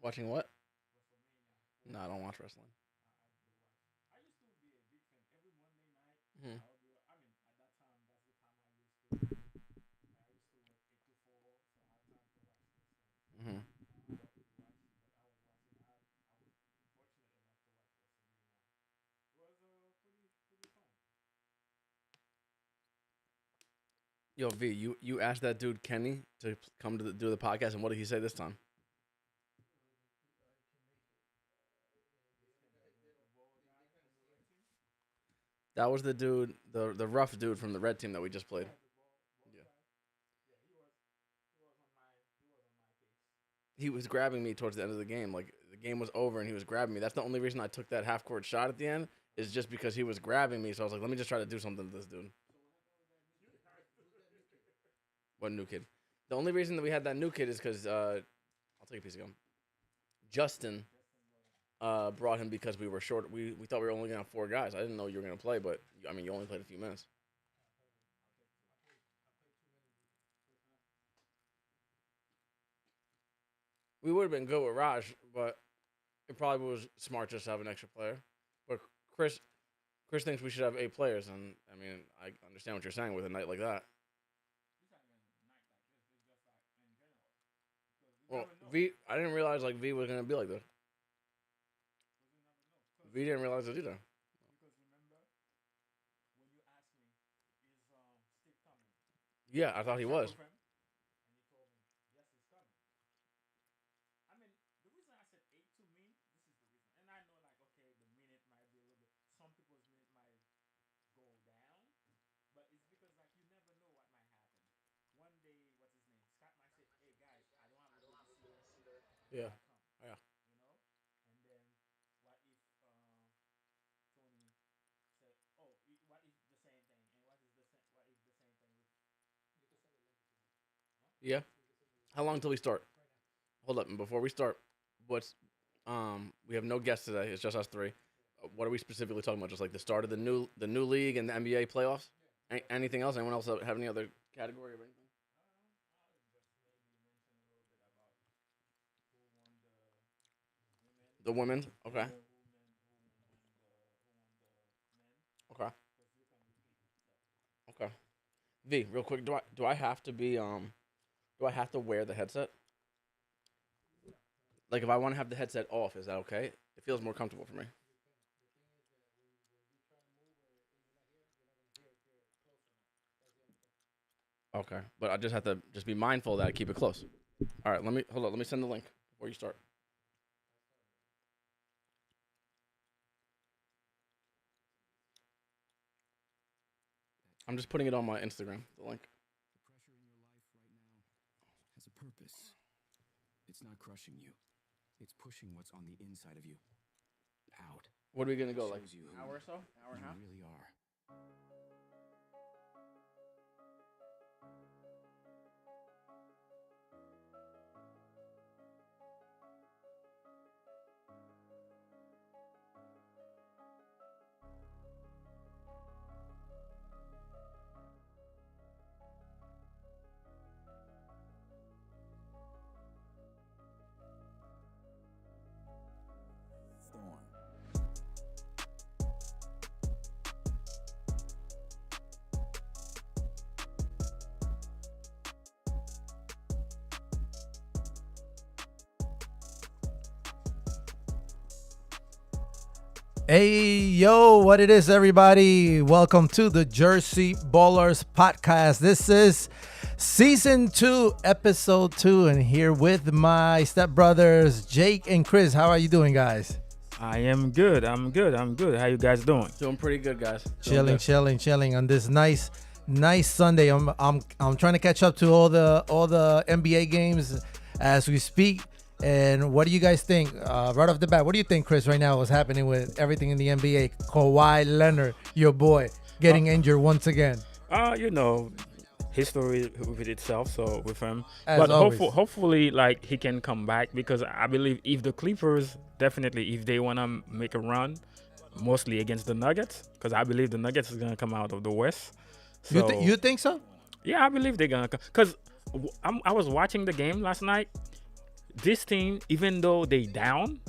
Watching what? No, I don't watch wrestling. Hmm. Hmm. Yo, V, you asked that dude Kenny to come to do the podcast, and what did he say this time? That was the dude, the rough dude from the red team that we just played. Yeah. He was grabbing me towards the end of the game. Like the game was over, and he was grabbing me. That's the only reason I took that half court shot at the end is just because he was grabbing me. So I was like, let me just try to do something to this dude. What new kid? The only reason that we had that new kid is because I'll take a piece of gum. Justin brought him because we were short. We thought we were only gonna have four guys. I didn't know you were gonna play, but I mean, you only played a few minutes. We would have been good with Raj, but it probably was smart just to have an extra player. But Chris, Chris thinks we should have eight players, and I mean, I understand what you're saying with a night like that. Well, V, I didn't realize like V was gonna be like this. V didn't realize it either. Yeah, I thought he was. Yeah, yeah. Yeah. How long till we start? Hold up, and before we start, what's we have no guests today. It's just us three. What are we specifically talking about? Just like the start of the new league and the NBA playoffs. Anything else? Anyone else have any other category or anything? The women. Okay. Okay. Okay. V, real quick, do I have to be do I have to wear the headset? Like if I want to have the headset off, is that okay? It feels more comfortable for me. Okay. But I just have to just be mindful that I keep it close. All right, let me hold on, let me send the link before you start. I'm just putting it on my Instagram, the link. The pressure in your life right now has a purpose. It's not crushing you. It's pushing what's on the inside of you out. What are we gonna It go like shows you an who hour or so? Hour and you a half? really are. Thorn. Hey, yo, what it is, everybody? Welcome to the Jersey Ballers podcast. This is season 2, episode 2, and here with my stepbrothers, Jake and Chris. How are you doing, guys? I am good. I'm good. I'm good. How you guys doing? Doing pretty good, guys. Doing Chilling, good. chilling on this nice Sunday. I'm trying to catch up to all the NBA games as we speak. And what do you guys think? Right off the bat, what do you think, Chris, right now, what's happening with everything in the NBA? Kawhi Leonard, your boy, getting injured once again. You know, history with itself. So with him, As but always. hopefully, like he can come back because I believe if the Clippers definitely if they wanna make a run, mostly against the Nuggets, because I believe the Nuggets is gonna come out of the West. You, So you think so? yeah, I believe they're gonna come because I was watching the game last night. this team, even though they down,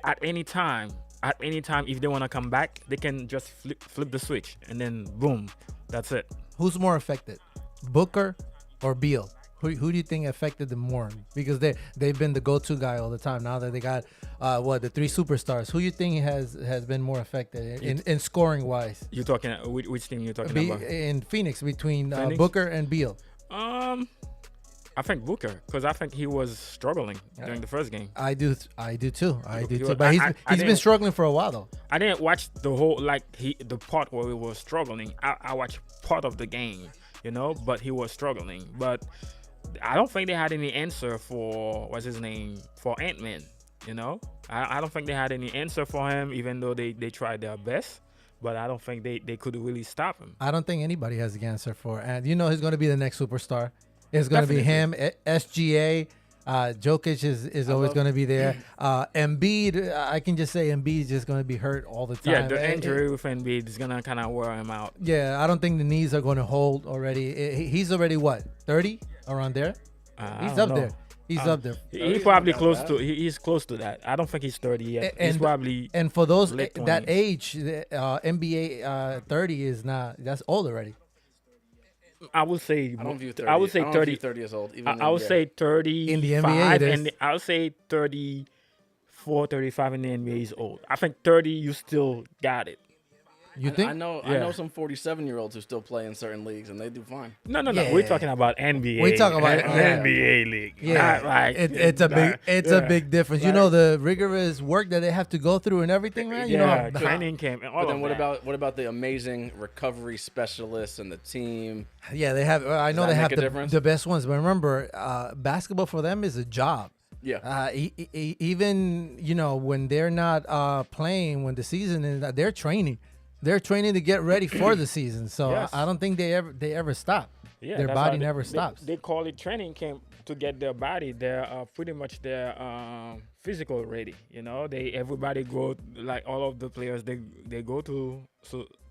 at any time, if they want to come back, they can just flip the switch and then boom, that's it. Who's more affected, Booker or Beal? Who do you think affected them more? Because they've been the go-to guy all the time. Now that they got the 3 superstars, who you think has been more affected in scoring wise? You talking which team you talking about? In Phoenix, between Phoenix? Booker and Beal. I think Booker, because I think he was struggling during the first game. I do too. was- But he's been didn't- struggling for a while though. I didn't watch the whole the part where he was struggling. I watched part of the game, but he was struggling. But I don't think they had any answer for for Ant-Man. I don't think they had any answer for him, even though they tried their best. But I don't think they could really stop him. I don't think anybody has the answer for, and he's going to be the next superstar. It's going to be him, SGA. Jokic is always going to be there. Embiid, I can just say Embiid is just going to be hurt all the time. Yeah, the injury with Embiid is gonna kind of wear him out. Yeah, I don't think the knees are going to hold already. He's already what, 30 around there? He's up there. He's up there. He's probably close to. He's close to that. I don't think he's 30 yet. He's probably. And for those late that 20s. age, NBA 30 is not. That's old already. I would say. I don't view 30. I would say I don't 30. view 30 years old. Even I would say 30 In the NBA it is. and I would say 34, 35 in the NBA is old. I think 30 you still got it. You think? I know Yeah. some 47-year-olds who still play in certain leagues and they do fine. No. Yeah. We're talking about NBA. We talk about NBA league. Yeah, Not like it's a big a big difference. You Right. know the rigorous work that they have to go through and everything, man. You Yeah, know, training camp and all But then of that. what about the amazing recovery specialists and the team? yeah, they have. I know that they make have a difference? the best ones, but remember, basketball for them is a job. Yeah. Even when they're not playing, when the season is, they're training. They're training to get ready for the season. So Yes. I don't think they ever stop. Yeah, Their that's body why never stops. They call it training camp to get their body. They're pretty much their physical ready. Everybody go, like all of the players. They go to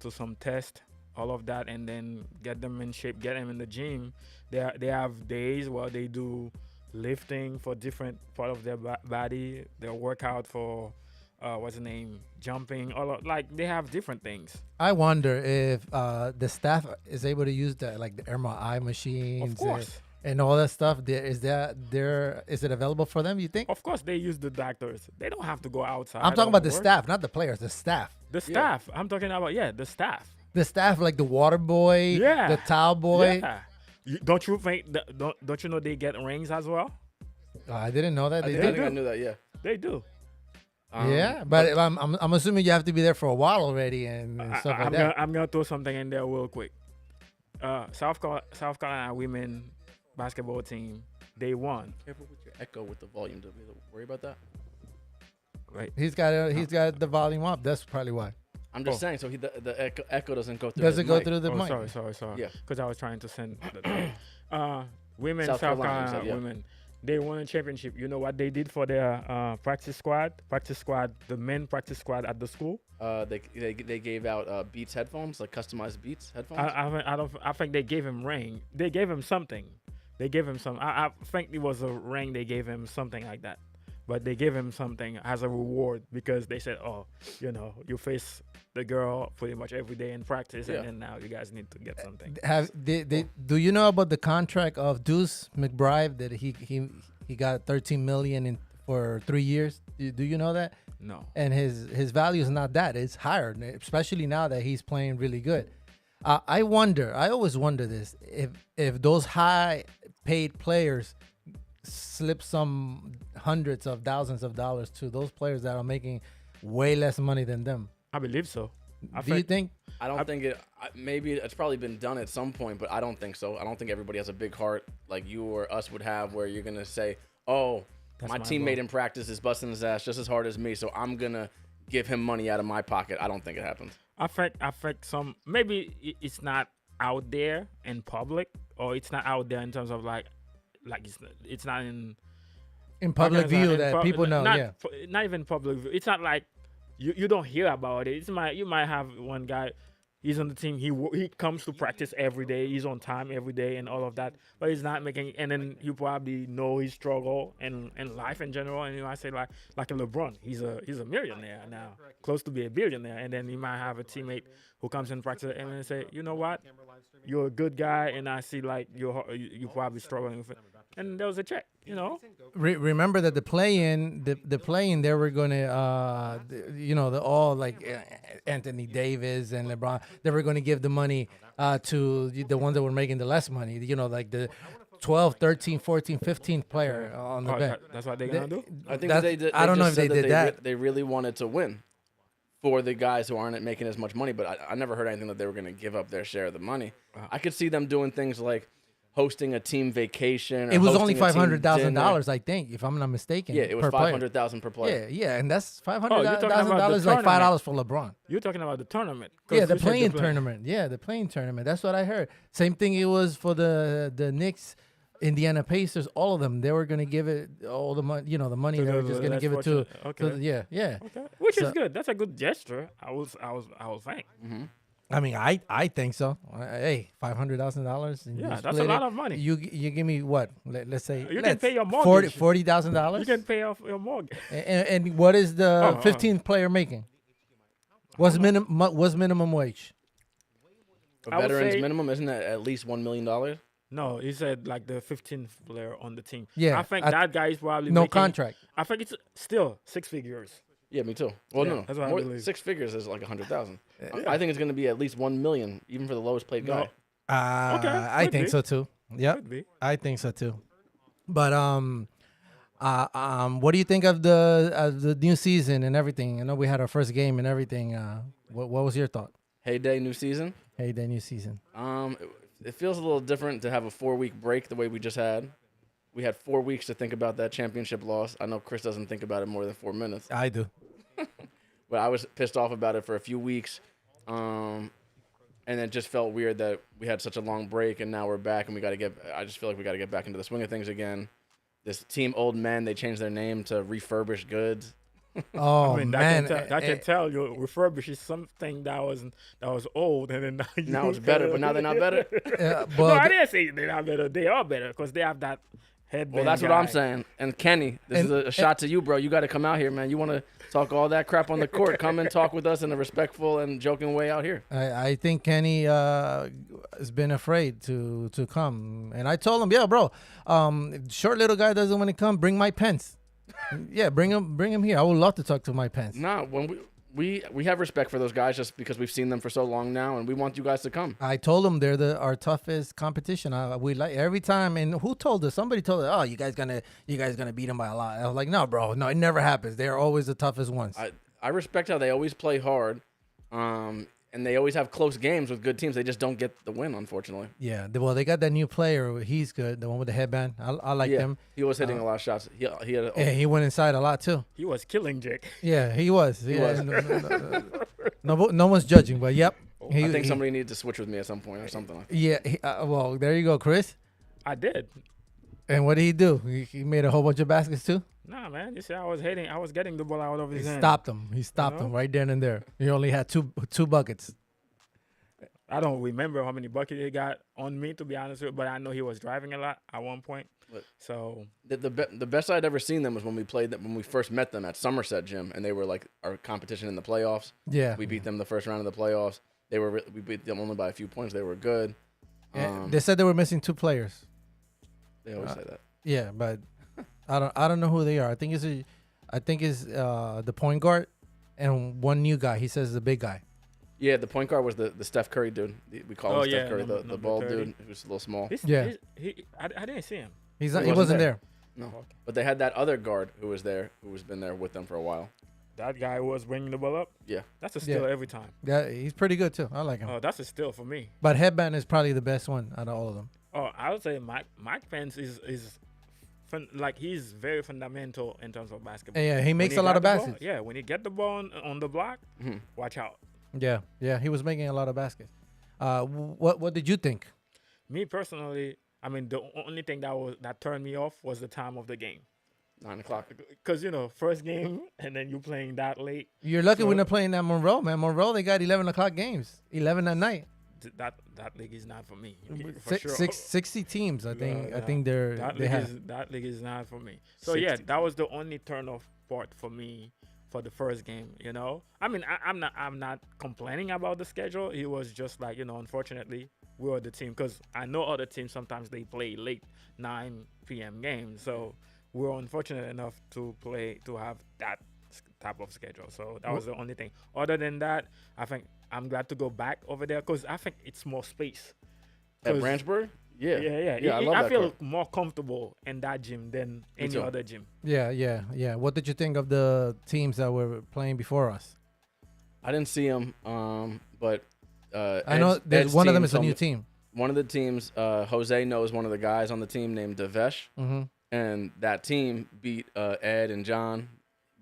some test, all of that, and then get them in shape, get them in the gym. They have days where they do lifting for different part of their body. They workout for jumping. They have different things. I wonder if the staff is able to use the MRI machines Of course. and all that stuff. Is it available for them? You think? Of course, they use the doctors. They don't have to go outside. I'm talking or about the work. staff, not the players. The staff. The staff. I'm talking about the staff. The staff, like the water boy, Yeah. the towel boy. Yeah. Don't you think? Don't you know they get rings as well? I didn't know that. I They think did. I knew that. Yeah. They do. Yeah, but I'm assuming you have to be there for a while already and stuff like that. I'm gonna throw something in there real quick. South Carolina women basketball team, they won. Careful with your echo with the volume. Do we worry about that? Right. He's got the volume up. That's probably why. I'm just saying. So the echo doesn't go through. Does it his go mic. through the Oh, mic? sorry. Yeah. Because I was trying to send. Women South South Carolina, Carolina, you said, yeah. women. They won a championship. You know what they did for their practice squad? The men practice squad at the school. They gave out Beats headphones, like customized Beats headphones. I think they gave him ring. They gave him something. They gave him some. I think it was a ring. They gave him something like that. But they gave him something as a reward because they said, "Oh, you face the girl pretty much every day in practice, Yeah. and then now you guys need to get something." Do you know about the contract of Deuce McBride that he got 13 million for 3 years? Do you know that? No. And his value is not that. It's higher, especially now that he's playing really good. I always wonder this, if those high paid players slip some hundreds of thousands of dollars to those players that are making way less money than them. I believe so. Do you think? I don't think it. Maybe it's probably been done at some point, but I don't think so. I don't think everybody has a big heart like you or us would have, where you're gonna say, "Oh, That's my my teammate bro. in practice is busting his ass just as hard as me, so I'm gonna give him money out of my pocket." I don't think it happens. I think some maybe it's not out there in public, or it's not out there in terms of like it's not in Public view that people know, not, yeah. Not even public view. It's not like you don't hear about it. You might have one guy. He's on the team. He comes to practice every day. He's on time every day and all of that. But he's not making. And then you probably know his struggle in life in general. And you might say like a LeBron, he's a millionaire now, close to be a billionaire. And then you might have a teammate who comes in practice and then say, you know what, you're a good guy, and I see like you're probably struggling with it. And there was a check, you know. Remember that the play-in, they were gonna, all like Anthony Davis and LeBron, they were gonna give the money to the ones that were making the less money. You know, like the 12, 13, 14, 15th player on the bench. That's what they're gonna do. I think they did. I don't know if just they said did that. They really wanted to win for the guys who aren't making as much money. But I never heard anything that they were going to give up their share of the money. I could see them doing things like hosting a team vacation. Or It was only hosting a team $500,000, I think, if I'm not mistaken. dinner. Yeah, it was per player. $500,000 per player. Yeah, and that's you're talking about the $500,000 like $5 for LeBron. You're talking about the tournament. 'Cause Yeah, the you said playing tournament. Yeah, the playing tournament. That's what I heard. Same thing it was for the Knicks, Indiana Pacers, all of them. They were gonna give it all the money. The money they were just gonna give it to. Okay. Yeah. Okay. Which is good. That's a good gesture. I was think. I mean, I think so. Hey, $500,000. Yeah, that's a lot of money. You give me what? Let's say You can pay your mortgage. $40,000. You can pay off your mortgage. And what is the 15th player making? What's minimum wage? For I would veterans say- minimum, isn't that at least $1 million? No, he said like the 15th player on the team. Yeah, I think that guy is probably No making, contract. I think it's still 6 figures. Yeah, me too. Well, Yeah, no, that's what I more, believe. 6 figures is like 100,000. I think it's going to be at least 1 million, even for the lowest paid guy. Okay, I could think be. so too. Yep, Could be. I think so too. But what do you think of the new season and everything? I know we had our first game and everything. What was your thought? Heyday, new season. Hey, the new season. It feels a little different to have a 4-week break the way we just had. We had 4 weeks to think about that championship loss. I know Chris doesn't think about it more than 4 minutes, I do. but I was pissed off about it for a few weeks. And it just felt weird that we had such a long break and now we're back and I just feel like we got to get back into the swing of things again. This team Old Men, they changed their name to Refurbished Goods. Oh I mean, man, I can tell you refurbish is something that was old, and then Now it's better, but now they're not better. well, No, I didn't say they're not better. They are better because they have that headband. Well, that's what I'm saying. And Kenny, this is a shot to you, bro. You got to come out here, man. You want to talk all that crap on the court? Come and talk with us in a respectful and joking way out here. I think Kenny has been afraid to come, and I told him, yeah, bro, short little guy doesn't want to come. Bring Mike Pence. Yeah, bring him here. I would love to talk to Mike Pence. Nah, when we have respect for those guys just because we've seen them for so long now, and we want you guys to come. I told them they're our toughest competition. We like every time. And who told us? Somebody told us, oh, you guys gonna beat them by a lot. I was like, no, bro, no, it never happens. They're always the toughest ones. I respect how they always play hard, and they always have close games with good teams. They just don't get the win, unfortunately. Yeah, well, they got that new player. He's good. The one with the headband. I like him. He was hitting a lot of shots. He had Yeah, he went inside a lot too. He was killing Jake. Yeah, he was. He Yeah, was. No one's judging, but yep. I think somebody needed to switch with me at some point or something like that. Yeah. Well, there you go, Chris. I did. And what did he do? He made a whole bunch of baskets too. Nah, man. You see, I was getting the ball out of his He hand. stopped him. He stopped know? him right then and there. He only had two buckets. I don't remember how many buckets he got on me, to be honest with you, but I know he was driving a lot at one point. But- So The best I'd ever seen them was when we first met them at Somerset Gym, and they were like our competition in the playoffs. Yeah. We beat them the first round of the playoffs. We beat them only by a few points. They were good. They said they were missing 2 players. They always say that. Yeah, but I don't know who they are. I think it's the point guard and one new guy. He says the big guy. Yeah, the point guard was the Steph Curry dude. We call him Steph Curry, the number bald 30. dude who's a little small. Yeah. I didn't see him. He wasn't wasn't there. there. No, but they had that other guard who was there, who's been there with them for a while. That guy was bringing the ball up. Yeah. That's a steal Yeah. every time. Yeah, he's pretty good too. I like him. Oh, that's a steal for me. But headband is probably the best one out of all of them. Oh, I would say Mike Pence is he's very fundamental in terms of basketball. Yeah, he When makes a lot got of the ball- baskets. Yeah, when you get the ball on the block, Mhm. watch out. Yeah, he was making a lot of baskets. What did you think? Me personally, I mean, the only thing that turned me off was the time of the game. 9 o'clock. Because first game and then you playing that late. You're lucky So- we're not playing at Monroe, man. Monroe, they got 11 o'clock games, 11 at night. That league is not for me. For sure. 60 teams, I think. No, I think they're that they league have. that league is not for me. So yeah, 60. that was the only turn off part for me for the first game. I mean, I'm not complaining about the schedule. It was just like unfortunately we were the team because I know other teams sometimes they play late 9 p.m. games. So we were unfortunate enough to have that type of schedule. So that was the only thing. Other than that, I think I'm glad to go back over there because I think it's more space. At 'Cause- Branchburg? Yeah. Yeah. I love that feel court. more comfortable in that gym than any too. other gym. Yeah. What did you think of the teams that were playing before us? I didn't see them, but I know Ed's one of them team is a told new me- team. One of the teams, Jose knows one of the guys on the team named Devesh, Mm-hmm. and that team beat Ed and John,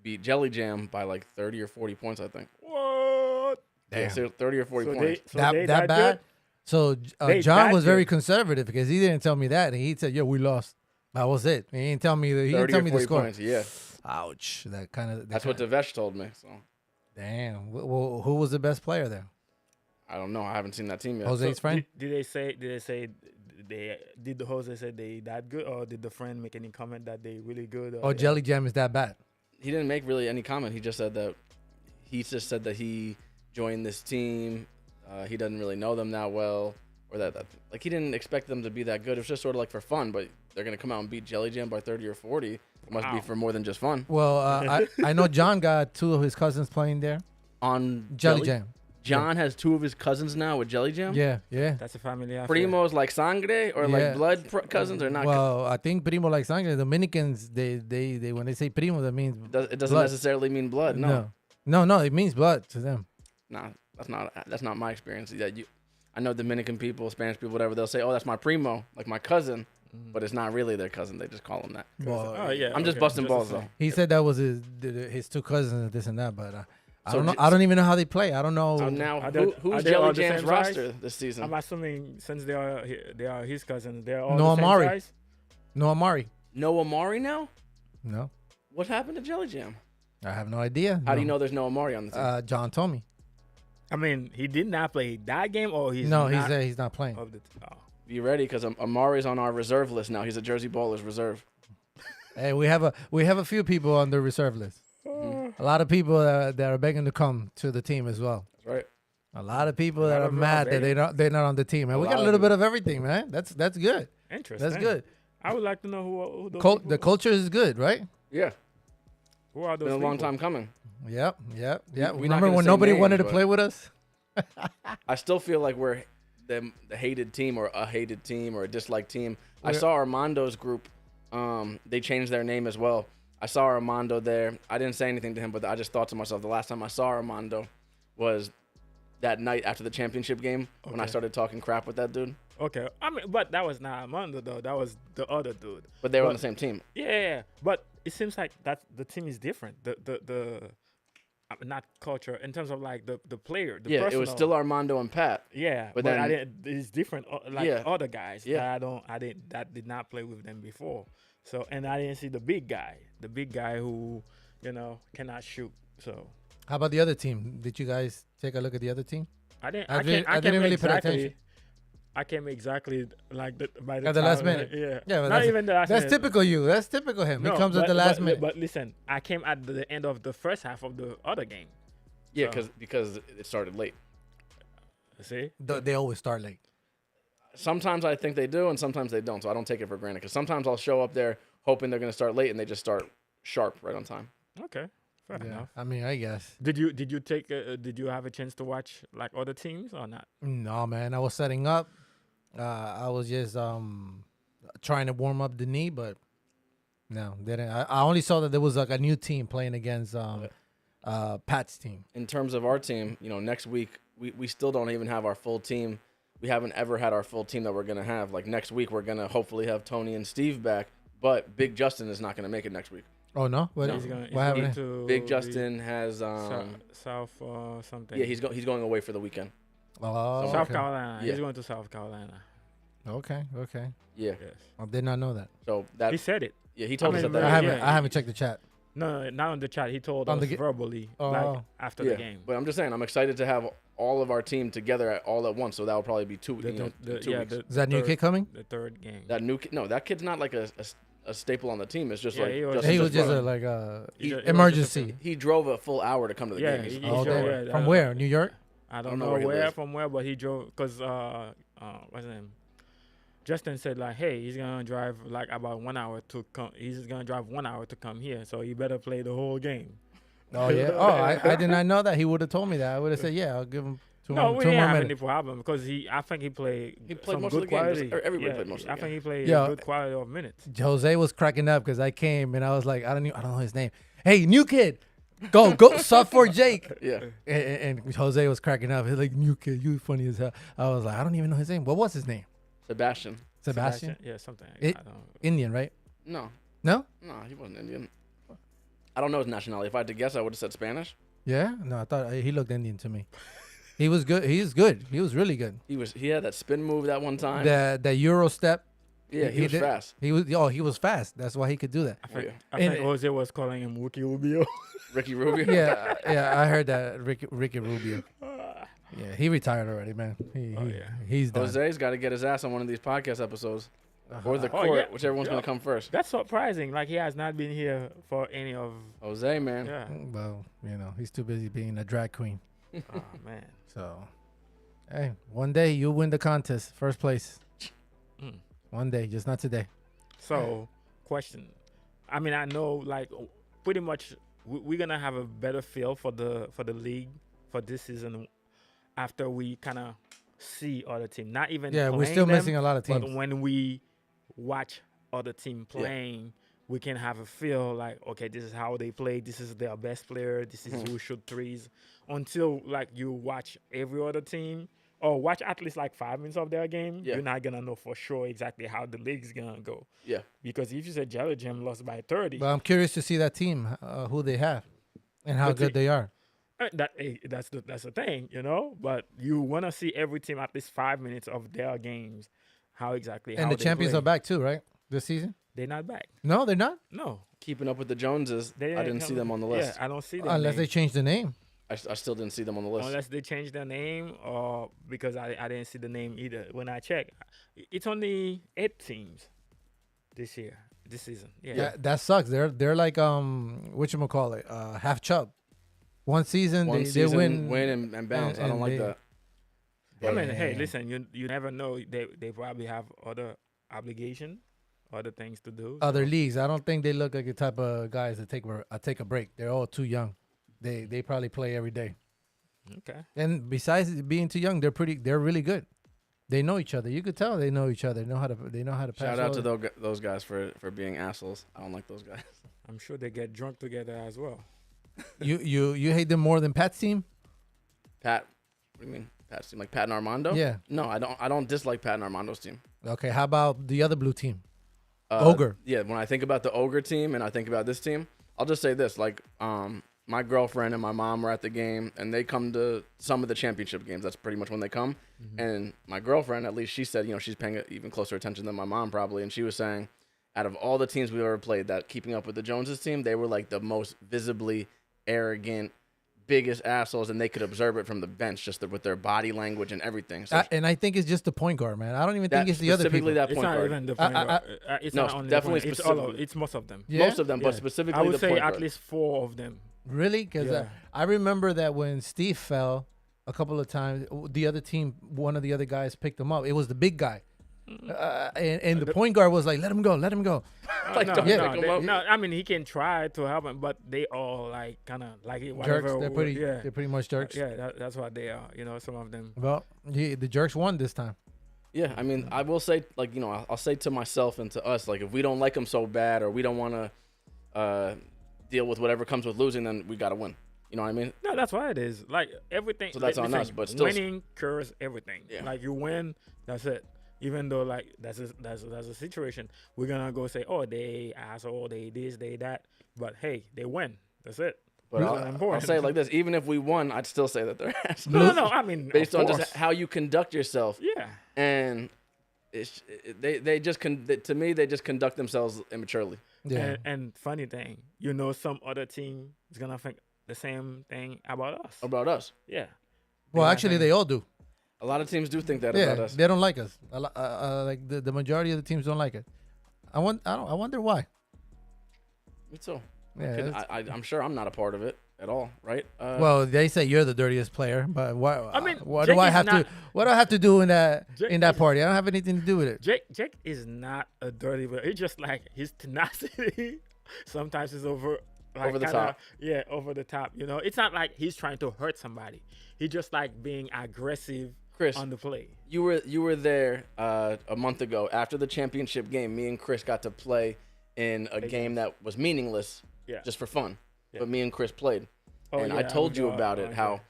beat Jelly Jam by like 30 or 40 points, I think. What? Yeah, so 30 or 40 points. That bad? good? So They John that was very good. conservative because he didn't tell me that. And he said, "Yeah, we lost." That was it. He didn't tell me. He didn't 30 tell or me 40 the score. points, yeah. Ouch! That kind of. That's what Devesh told me. So Damn. Well, who was the best player there? I don't know. I haven't seen that team yet. Jose's friend. Did they say did the Jose say they that good or did the friend make any comment that they really good? Oh, Jelly Jam is that bad? He didn't make really any comment. He just said that he joined this team. He doesn't really know them that well, or that like he didn't expect them to be that good. It was just sort of like for fun. But they're gonna come out and beat Jelly Jam by 30 or 40. It must be Wow. for more than just fun. Well, I know John got two of his cousins playing there. On Jelly Jam. John has two of his cousins now with Jelly Jam. Yeah. That's a family affair. Primos like sangre or Yeah. like blood cousins or not. Well, I think primo like sangre. Dominicans, they when they say primo, that means It doesn't blood. necessarily mean blood. No. no, it means blood to them. Nah, that's not my experience. I know Dominican people, Spanish people, whatever. They'll say, "Oh, that's my primo, like my cousin," but it's not really their cousin. They just call them that. Well, Oh yeah. I'm just okay, busting the balls same. though. he said that was his two cousins and this and that, but I So don't know. j- I don't even know how they play. I don't know. So now, Are they- who's are they all Jelly the Jam's same size? roster this season? I'm assuming since they are his cousins, they're all No the same Amari. size. No Amari. No Amari now? No, What happened to Jelly Jam? I have no idea. How do you know there's no Amari on the team? John told me. I mean, he did not play that game, or he's No, not he's not playing. of the. Be ready, because Amari's on our reserve list now. He's a Jersey Ballers reserve. Hey, we have a few people on the reserve list. A lot of people that are begging to come to the team as well. That's right. A lot of people that lot are of them mad are that begging. they're not on the team, man. We A got a lot little of bit of everything, man. That's good. Interesting. That's good. I would like to know who those The people- culture is good, right? Yeah, Who are those been a long people? time coming. Yep. we not Remember gonna when say nobody names, wanted to but- play with us? I still feel like we're the hated team or a hated team or a disliked team. I We're- saw Armando's group. They changed their name as well. I saw Armando there. I didn't say anything to him, but I just thought to myself, the last time I saw Armando was that night after the championship game when I Okay. started talking crap with that dude. Okay, I mean, but that was not Armando though. That was the other dude. But they were on But- the same team. Yeah, but it seems like that the team is different. The not culture in terms of like the player. The Yeah, it was personal- still Armando and Pat. Yeah, but but I then- didn't. It's different. Like Yeah. other guys. Yeah. That did not play with them before. So and I didn't see the big guy who cannot shoot. So How about the other team? Did you guys take a look at the other team? I didn't. I I, didn't- can't, I didn't really pay exactly, attention. I came exactly like by the At the last time, minute. Yeah, Yeah, but not even the last That's minute. typical you. That's typical him. No, he comes at the last minute. But listen, I came at the end of the first half of the other game. Yeah, So- because it started late. See? They always start late. Sometimes I think they do, and sometimes they don't. So I don't take it for granted. Because sometimes I'll show up there hoping they're going to start late, and they just start sharp right on time. Okay, fair enough. I mean, I guess. Did you take did you have a chance to watch like other teams or not? No, man. I was setting up. I was just trying to warm up the knee, but no, didn't. I only saw that there was like a new team playing against Pat's team. In terms of our team, next week we still don't even have our full team. We haven't ever had our full team that we're gonna have. Like next week, we're gonna hopefully have Tony and Steve back, but Big Justin is not gonna make it next week. Oh no, what, No. He's gonna, what happened? to Big the Justin has South something. yeah, he's going away for the weekend. Oh, South okay. Carolina. Yeah. He's going to South Carolina. Okay. Yeah, Yes. I did not know that. so He that said it. Yeah, he told us mean, that. I Yeah, haven't yeah. I haven't checked the chat. No, not on the chat. He told On us the verbally, Oh. like after the Yeah, game. but I'm just saying, I'm excited to have all of our team together all at once. So that will probably be two, The, you know, the, two yeah, weeks. Is that new third- kid coming? The third game. That new kid, no, that kid's not like a staple on the team. It's just Yeah, like he was Justin He was just brought a, him. like a He ju- it was just a emergency. friend. He drove a full hour to come to the Yeah, game. He's he- Oh, he from drove- damn. yeah, From that- where? New York? I don't don't know know where he where lives. from where, but he drove because what's his name? Justin said like, hey, he's gonna drive like about 1 hour to come. He's gonna drive 1 hour to come here, so you better play the whole game. Oh yeah. Oh, I did not know that. He would have told me that. I would have said, yeah, I'll give him two No, more, we two didn't more have any minutes. problem because I think he played. He played some most good of the game. quality. Everybody Yeah, played most of the I think he played Yeah. good quality of minutes. Jose was cracking up because I came and I was like, I don't know his name. Hey, new kid, go sub for Jake. Yeah, And Jose was cracking up. He's like, new kid, you funny as hell. I was like, I don't even know his name. What was his name? Sebastian. Sebastian? Yeah, something. It- I don't. Indian, right? No, No? no, he wasn't Indian. I don't know his nationality. If I had to guess, I would have said Spanish. Yeah? No, I thought he looked Indian to me. He was good. He's good. He was really good. He had that spin move that one time. The Euro step. Yeah, he was did- fast. He was fast. That's why he could do that. I think, yeah. I And- think Jose was calling him Wookie Rubio. Ricky Rubio. Yeah, I heard that Ricky Rubio. Yeah, he retired already, man. He's done. Jose's got to get his ass on one of these podcast episodes, or the Oh, court, yeah. whichever one's Yeah. gonna come first. That's surprising. Like he has not been here for any of. Jose, man. Yeah. Well, he's too busy being a drag queen. Oh man. So, hey, one day you'll win the contest, first place. Mm. One day, just not today. So, question. I mean, I know like pretty much we're gonna have a better feel for the league for this season after we kind of see other team. Not even Yeah, we're playing still them, missing a lot of but teams. when we watch other team playing, we can have a feel like, okay, this is how they play. This is their best player. This is who shoot threes. Until like you watch every other team or watch at least like 5 minutes of their game, Yeah. you're not gonna know for sure exactly how the league's gonna go. Yeah. Because if you said Jelly Jam lost by 30, But I'm curious to see that team, who they have, and how But good they are. that's the thing, you know. But you wanna see every team at least 5 minutes of their games, how exactly. And how the they champions play. are back too, right? This season? They're not back. No, they're not. No, Keeping up with the Joneses. they I didn't see them on the list. Yeah, I don't see them. Unless they named. change the name. I still didn't see them on the list. Unless they change their name, or because I didn't see the name either. When I checked, it's only 8 teams this season. Yeah. Yeah, that sucks. They're like whatchamacallit, half chub. One season One they season, win. and bounce. I and don't like they- that. I mean, hey, Damn. listen, you never know. They probably have other obligation, other things to do. Other so- leagues. I don't think they look like the type of guys that take a break. They're all too young. They probably play every day. Okay. And besides being too young, they're really good. They know each other. You could tell they know each other. They know how to pass. Shout out to all- those guys for being assholes. I don't like those guys. I'm sure they get drunk together as well. You hate them more than Pat's team? Pat, what do you mean? Pat's team, like Pat and Armando? Yeah. No, I don't dislike Pat and Armando's team. Okay. How about the other blue team? Ogre. Yeah, when I think about the Ogre team and I think about this team, I'll just say this: like, my girlfriend and my mom were at the game, and they come to some of the championship games. That's pretty much when they come. And my girlfriend, at least, she said, she's paying even closer attention than my mom probably, and she was saying, out of all the teams we've ever played, that Keeping Up with the Joneses team, they were like the most visibly arrogant, biggest assholes, and they could observe it from the bench just with their body language and everything. So And I think it's just the point guard, man. I don't even that, think it's the other specifically people. that It's point not guard. even the point guard. It's No, not only definitely the point. It's all of, specifically. it's most of them. Yeah? Most of them, but Yeah. specifically I would the say point at guard. least 4 of them. Really? Because Yeah. I remember that when Steve fell a couple of times, the other team, one of the other guys picked him up. It was the big guy. And the point guard was like, let him go, let him go. Like, no, don't yeah. pick 'em up. no, I mean he can try to help him, but they all like kind of like it. Jerks. Whatever. They're pretty much jerks. Yeah, that's what they are. Some of them. Well, the jerks won this time. Yeah, I mean, I will say, like, I'll say to myself and to us, like, if we don't like them so bad or we don't want to deal with whatever comes with losing, then we got to win. You know what I mean? No, that's what it is. Like everything. So that's on listen, us, but still- winning cures everything. Yeah. Like you win, that's it. Even though like that's a situation, we're gonna go say, oh, they asshole, they this, they that. But hey, they win. That's it. But That's I'll important. say it like this: even if we won, I'd still say that they're assholes. No. I mean, based of on course. just how you conduct yourself. Yeah. And they just to me they just conduct themselves immaturely. Yeah. And funny thing, some other team is gonna think the same thing about us. About us. Yeah. Well, might actually, think- they all do. A lot of teams do think that about Yeah, us. they don't like us. Like the majority of the teams don't like it. I wonder why. Me too. Yeah. that's- I'm sure I'm not a part of it at all, right? well, they say you're the dirtiest player, but why? I mean, what Jake do I is have not- to? What do I have to do in that Jake is- party? I don't have anything to do with it. Jake is not a dirty player. It's just like his tenacity sometimes is over Over the kinda- top. Yeah, over the top. It's not like he's trying to hurt somebody. He just like being aggressive Chris, on the play. you were there a month ago after the championship game. Me and Chris got to play in a game that was meaningless, Yeah. just for fun. Yeah. But me and Chris played, Oh, and yeah, I told you was, about it. okay. How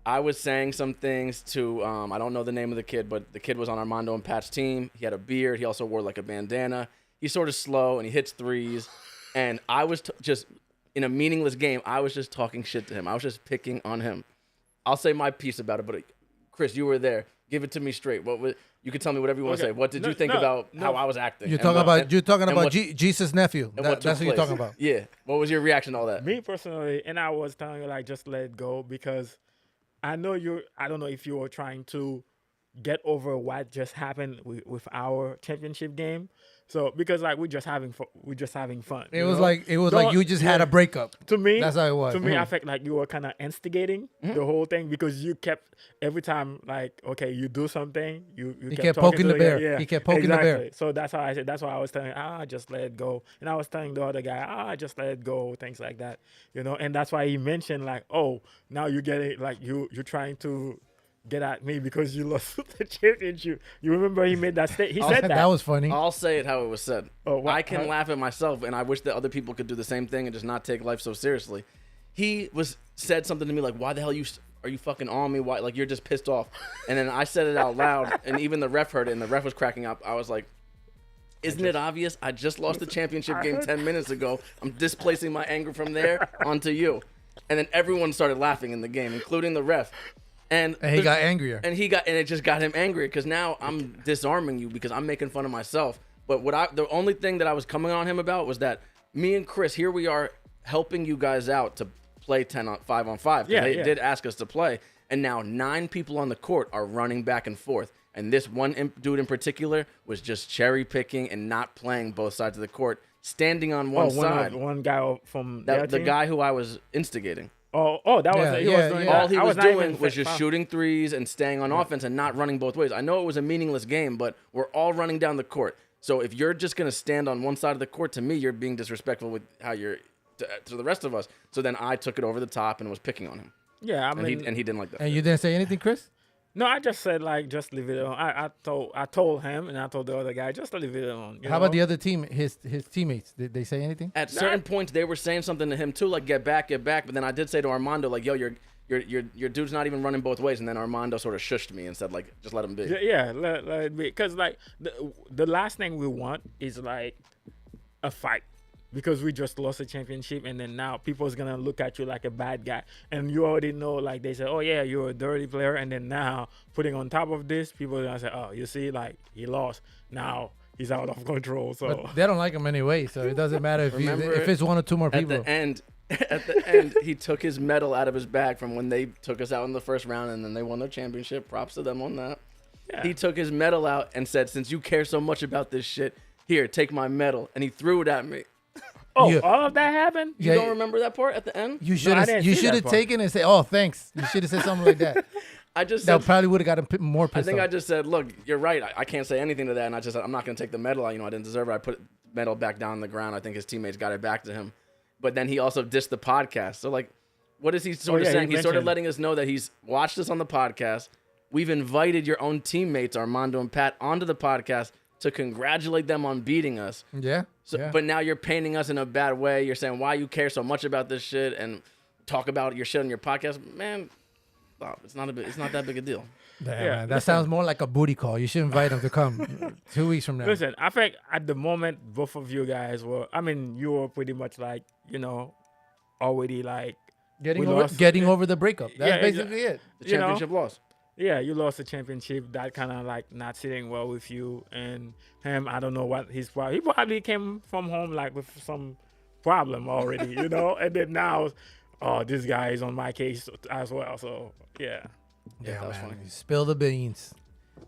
I was saying some things to I don't know the name of the kid, but the kid was on Armando and Pat's team. He had a beard. He also wore like a bandana. He's sort of slow and he hits threes. And I was just in a meaningless game. I was just talking shit to him. I was just picking on him. I'll say my piece about it, but Chris, you were there. Give it to me straight. What was? You can tell me whatever you want to Okay. say. What did No, you think no, about no. how I was acting? You're and talking what- about and- you're talking and about what- Jesus' nephew. and That's what you're talking about. Yeah. What was your reaction to all that? Me personally, and I was telling you like just let it go because I know I don't know if you were trying to get over what just happened with our championship game. So because like we're just having fun. It you was know? like Don't- you just had a breakup. To me, That's how it was. To me, I felt like you were kind of instigating the whole thing because you kept every time like, okay, you do something, you kept talking poking to the bear. guy. Yeah, He kept poking the bear. exactly. So that's how I said. That's why I was telling. Just let it go. And I was telling the other guy, just let it go. Things like that, And that's why he mentioned like, oh, now you get it. Like you're trying to get at me because you lost the championship. You remember he made that statement. He said that. That was funny. I'll say it how it was said. Oh, what- I can how- laugh at myself, and I wish that other people could do the same thing and just not take life so seriously. He said something to me like, "Why the hell are you fucking on me? Why like you're just pissed off?" And then I said it out loud, and even the ref heard it, and the ref was cracking up. I was like, "Isn't it obvious? I just lost the championship game 10 minutes ago. I'm displacing my anger from there onto you." And then everyone started laughing in the game, including the ref. And And he got angrier. and it just got him angry because now I'm disarming you because I'm making fun of myself. But the only thing that I was coming on him about was that me and Chris, here we are helping you guys out to play 5-on-5. Yeah, They yeah. did ask us to play, and now 9 people on the court are running back and forth. And this one dude in particular was just cherry picking and not playing both sides of the court, standing on one side. One guy from their The team? guy who I was instigating. That was he was doing. yeah. All he I was not even doing was fit- just shooting threes and staying on offense and not running both ways. I know it was a meaningless game, but we're all running down the court. So if you're just going to stand on one side of the court, to me, you're being disrespectful with how you're to the rest of us. So then I took it over the top and was picking on him. Yeah, I And mean, he didn't like that. And you didn't say anything, Chris? no, I just said like just leave it alone. I told him and I told the other guy just to leave it alone. How about the other team, his teammates? Did they say anything? At certain points, they were saying something to him too, like get back. But then I did say to Armando, like, yo, your dude's not even running both ways. And then Armando sort of shushed me and said, like, just let him be. Yeah, let it be. Because like the last thing we want is like a fight. Because we just lost a championship, and then now people's gonna look at you like a bad guy, and you already know, like they say, oh yeah, you're a dirty player, and then now putting on top of this, people are gonna say, oh, you see, like he lost, now he's out of control. So But they don't like him anyway, so it doesn't matter if Remember if it's one or two more At people. the end, he took his medal out of his bag from when they took us out in the first round, and then they won the championship. Props to them on that. Yeah. He took his medal out and said, "Since you care so much about this shit, here, take my medal." And he threw it at me. Yeah. all of that happened. You Yeah, don't remember that part at the end? You should I have didn't you see should that have part. taken it and say, "Oh, thanks." You should have said something like that. I just That said, probably would have got him more I pissed think I off. just said, "Look, you're right. I can't say anything to that." And I just said, "I'm not going to take the medal. I didn't deserve it. I put the medal back down on the ground. I think his teammates got it back to him." But then he also dissed the podcast. So like, what is he sort of yeah, saying? he He's sort of mentioned- letting us know that he's watched us on the podcast. We've invited your own teammates, Armando and Pat, onto the podcast to congratulate them on beating us. Yeah. So, yeah. But now you're painting us in a bad way. You're saying why you care so much about this shit and talk about your shit on your podcast. Man, stop. It's not that big a deal. Damn, Yeah, man, that sounds more like a booty call. You should invite him to come 2 weeks from now. Listen, I think at the moment both of you guys were. I mean, you were pretty much like already like Getting we over lost. getting over the breakup. That's Yeah, basically it. The You know? championship loss. Yeah, you lost the championship. That kind of like not sitting well with you and him. I don't know what his problem. He probably came from home like with some problem already, you know. And then now, oh, this guy is on my case as well. So yeah, Yeah, that was man. funny. You spill the beans.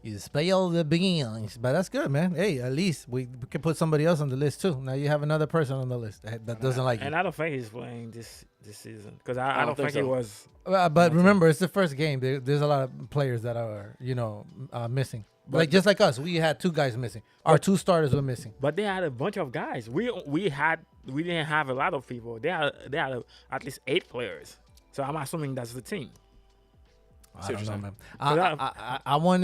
You spill the beans. But that's good, man. Hey, at least we can put somebody else on the list too. Now you have another person on the list that doesn't like you. and I don't think he's playing this season because I don't think he so. was. But remember, it's the first game. There's a lot of players that are, missing. Like just like us, we had 2 guys missing. Our 2 starters were missing. But they had a bunch of guys. We didn't have a lot of people. They had at least 8 players. So I'm assuming that's the team. I don't know, man. But I want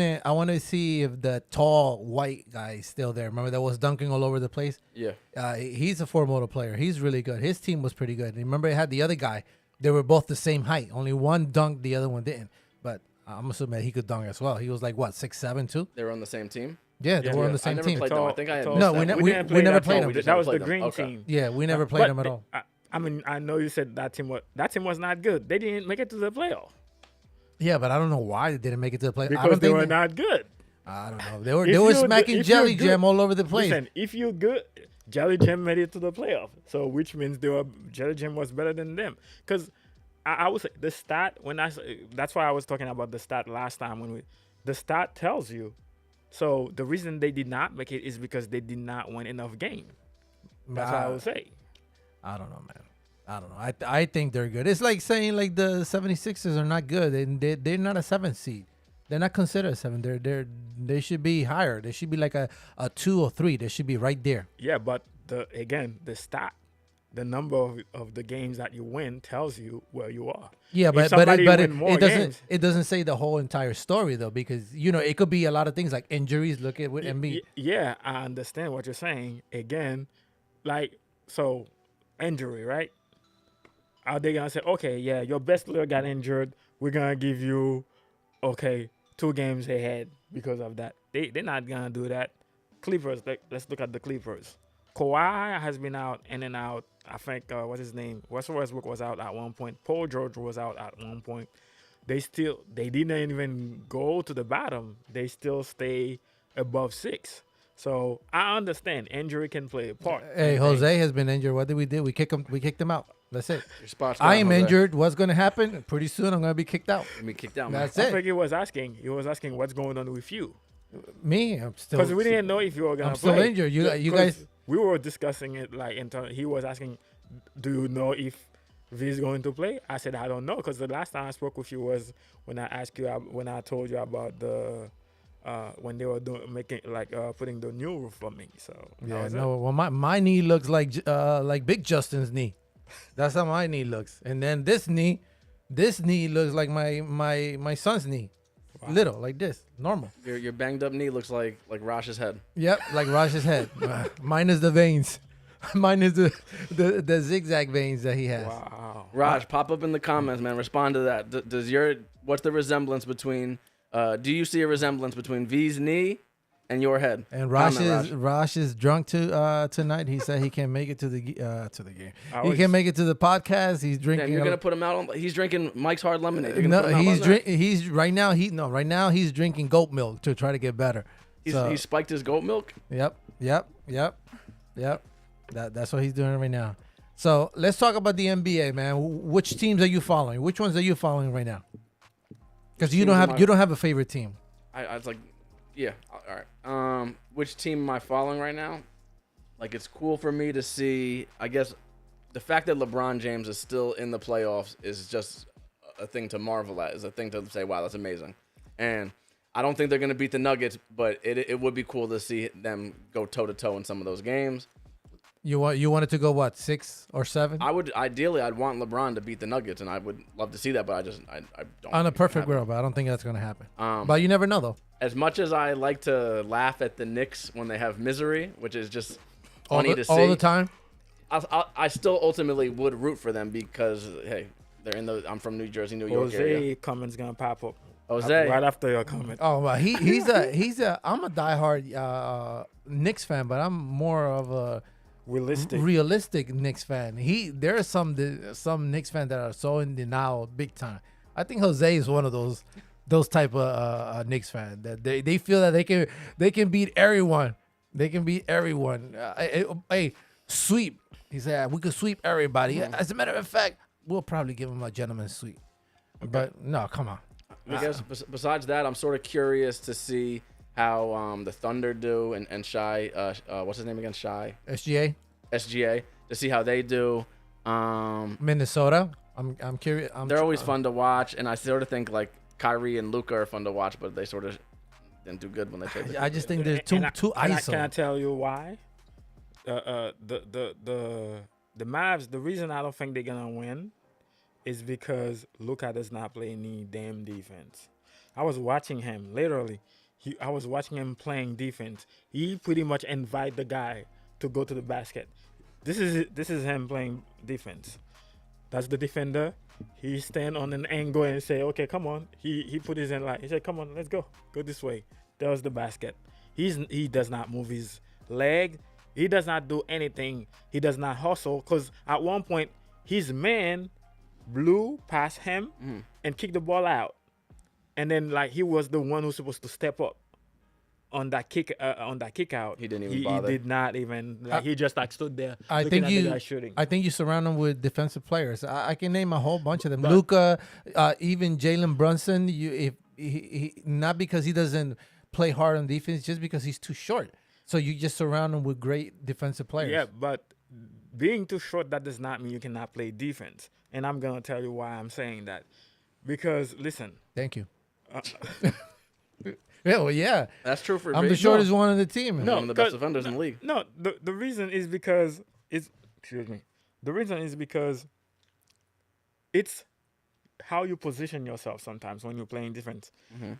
to see if the tall white guy is still there. Remember that was dunking all over the place. Yeah. He's a 4-motor player. He's really good. His team was pretty good. Remember, it had the other guy. They were both the same height. Only one dunked, the other one didn't. But I'm assuming he could dunk as well. He was like what, 6'7" too? They were on the same team. Yeah, they were on the I same never team. played them. I think I had No, missed we that. we never that played team. them. We just That never was the played them. green Okay. team. Yeah, we never played them at all. I mean, I know you said that team was not good. They didn't make it to the playoff Yeah, but I don't know why they didn't make it to the play. I because don't they think were not good. I don't know. They were If they were you're smacking if you're Jelly good- Jam all over the place. Listen, if you're good, Jelly Jam made it to the playoff. So which means Jelly Jam was better than them. Because I would say the stat that's why I was talking about the stat last time the stat tells you. So the reason they did not make it is because they did not win enough games. That's what I would say. I don't know, man. I don't know. I think they're good. It's like saying like the 76ers are not good. They're not a 7th seed. They're not considered a 7. They should be higher. They should be like a 2 or 3. They should be right there. Yeah, but the stat, the number of the games that you win tells you where you are. Yeah, If but somebody win more games- it doesn't say the whole entire story though, because it could be a lot of things like injuries. Look at with Embiid. Yeah, I understand what you're saying. Again, like, so injury, right? Are they gonna say, okay, yeah, your best player got injured, we're gonna give you, okay, 2 games ahead because of that? They're not gonna do that. Clippers, let's look at the Clippers. Kawhi has been out in and out. I think what's his name? Russell Westbrook was out at one point. Paul George was out at one point. They didn't even go to the bottom. They still stay above 6. So I understand injury can play a part. Hey, Jose has been injured. What did we do? We kicked him out. That's it. Your spot's I gone, am Jose. injured. What's gonna happen? Pretty soon I'm gonna be kicked out. Let me kick down. Man. That's I it. think he was asking what's going on with you. Me, I'm still. Because we didn't know if you were gonna I'm still play. injured. You 'Cause guys. we were discussing it like he was asking, do you know if V is going to play? I said I don't know because the last time I spoke with you was when I told you about the when they were putting the new roof on me. So that Yeah, was no. Well, my knee looks like Big Justin's knee. That's how my knee looks. And then this knee looks like my son's knee. Little, like this, normal. Your banged up knee looks like Rash's head. Yep, like Raj's head. Mine is the veins. Mine is the zigzag veins that he has. Wow. Raj, pop up in the comments, man. Respond to that. What's the resemblance between? Do you see a resemblance between V's knee and your head? And Comment, Raj is drunk tonight. He said he can't make it to the game. I He was- can't make it to the podcast. He's drinking. Damn, you're gonna put him out on. He's drinking Mike's Hard Lemonade. You're gonna No, put him out he's on that? He's right now he's drinking goat milk to try to get better. He spiked his goat milk. Yep. That's what he's doing right now. So let's talk about the NBA, man. Which teams are you following? Which ones are you following right now? Because you teams am don't have a favorite team. I was like, yeah, all right. Which team am I following right now? Like, it's cool for me to see. I guess the fact that LeBron James is still in the playoffs is just a thing to marvel at. Is a thing to say, wow, that's amazing. And I don't think they're gonna beat the Nuggets, but it would be cool to see them go toe to toe in some of those games. You wanted to go what, 6 or 7? I'd want LeBron to beat the Nuggets, and I would love to see that, but I don't. On a think it's gonna perfect happen. world, but I don't think that's gonna happen. Um, But you never know though. As much as I like to laugh at the Knicks when they have misery, which is just All funny the, to see, all the time. I still ultimately would root for them because hey, they're in the. I'm from New Jersey, New York area. Jose comment's gonna pop up. Jose, Right after your comment. Oh, well, he's a I'm a diehard Knicks fan, but I'm more of a realistic Knicks fan. There are some Knicks fans that are so in denial big time. I think Jose is one of those those type of Knicks fan that they feel that they can beat everyone. They can beat everyone. Hey, sweep. He said we could sweep everybody. As a matter of fact, we'll probably give him a gentleman's sweep. But no, come on. I guess besides that, I'm sort of curious to see how the Thunder do and Shy. What's his name again? Shy. SGA. To see how they do. Minnesota. I'm curious. They're always fun to watch, and I sort of think like Kyrie and Luka are fun to watch, but they sort of didn't do good when they played. I just think they're too ISO. Can I tell you why? The Mavs. The reason I don't think they're gonna win is because Luka does not play any damn defense. I was watching him literally. I was watching him playing defense. He pretty much invite the guy to go to the basket. This is him playing defense. That's the defender. He stand on an angle and say, "Okay, come on." He put his hand like he said, "Come on, let's go. Go this way." There's the basket. He does not move his leg. He does not do anything. He does not hustle because at one point his man blew past him and kicked the ball out, and then like he was the one who's supposed to step up on that kick out. He didn't even bother. He did not even like he just like stood there I looking think at you. the guy shooting. I think you surround them with defensive players. I can name a whole bunch of them. Luka, even Jalen Brunson. If he not because he doesn't play hard on defense, just because he's too short. So you just surround him with great defensive players. Yeah, but being too short, that does not mean you cannot play defense. And I'm gonna tell you why I'm saying that. Because listen. Thank you. Yeah, well, yeah. That's true for I'm me. the shortest one on the team. One of the best defenders in the league. No, the reason is because the reason is because it's how you position yourself sometimes when you're playing defense.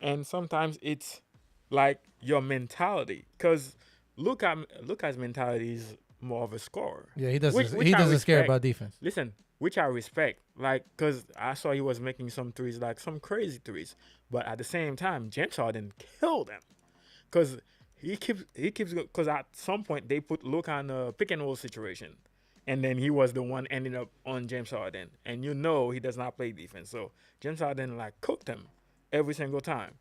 And sometimes it's like your mentality. Because Luka's mentality is more of a scorer. Yeah, he doesn't. Which He I doesn't care respect. about defense. Listen, which I respect, like, because I saw he was making some threes, like some crazy threes. But at the same time, James Harden killed him, because he keeps because at some point they put Luka in a pick and roll situation, and then he was the one ending up on James Harden, and you know he does not play defense, so James Harden like cooked him every single time.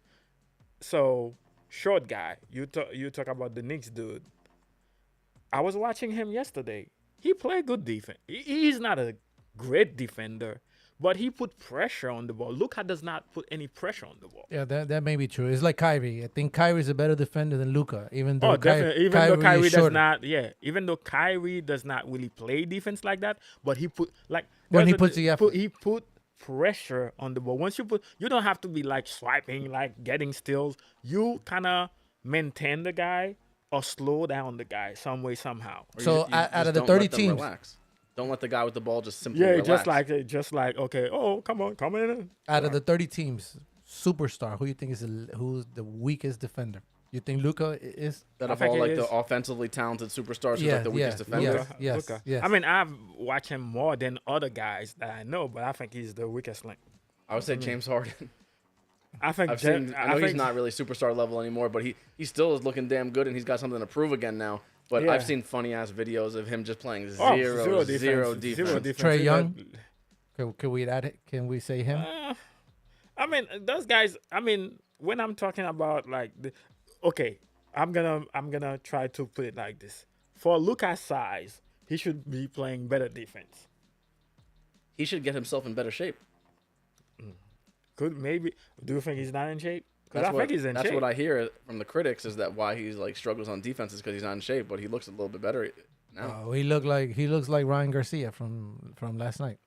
So short guy, you talk about the Knicks dude. I was watching him yesterday. He played good defense. He's not a great defender, but he put pressure on the ball. Luka does not put any pressure on the ball. Yeah, that may be true. It's like Kyrie. I think Kyrie's a better defender than Luka, even though Definitely. Even Kyrie though Kyrie is does shorter. not, even though Kyrie does not really play defense like that, but he put like When he there's puts the effort. he put pressure on the ball. Once you don't have to be like swiping, like getting steals. You kind of maintain the guy or slow down the guy some way somehow. Or So you out just of the don't 30 let them teams, relax. Don't let the guy with the ball just simply Yeah, relax. just like okay, oh come on, come in. out of the 30 teams, superstar, who you think is who's the weakest defender? You think Luka is? That I of think all it like is. the offensively talented superstars, who's Yeah, like the weakest yeah, defender. yes. Yes. I mean, I've watched him more than other guys that I know, but I think he's the weakest link. I would say James Harden. I think I know he's not really superstar level anymore, but he still is looking damn good, and he's got something to prove again now. But Yeah. I've seen funny ass videos of him just playing Oh, zero defense. Trey He Young? got- Can we add it? Can we say him? I mean, those guys. I mean, when I'm talking about like, okay, I'm gonna try to put it like this. For Luka's size, he should be playing better defense. He should get himself in better shape. Could maybe? Do you think he's not in shape? Because I what, think he's in that's shape. what I hear from the critics is that why he's like struggles on defense is because he's not in shape, but he looks a little bit better now. He looks like Ryan Garcia from last night.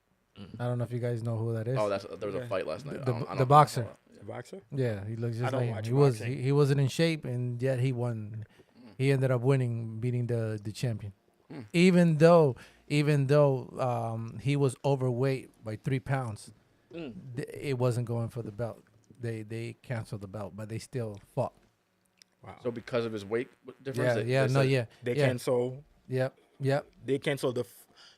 I don't know if you guys know who that is. Oh, there was a fight last night. The boxer. The boxer. Yeah, he looks I just don't like him. watch He was boxing. he wasn't in shape, and yet he won. He ended up winning, beating the champion. Even though he was overweight by 3 pounds, it wasn't going for the belt. They canceled the belt, but they still fought. Wow. So because of his weight difference, Yeah, They yeah. cancel. Yep. They cancel the.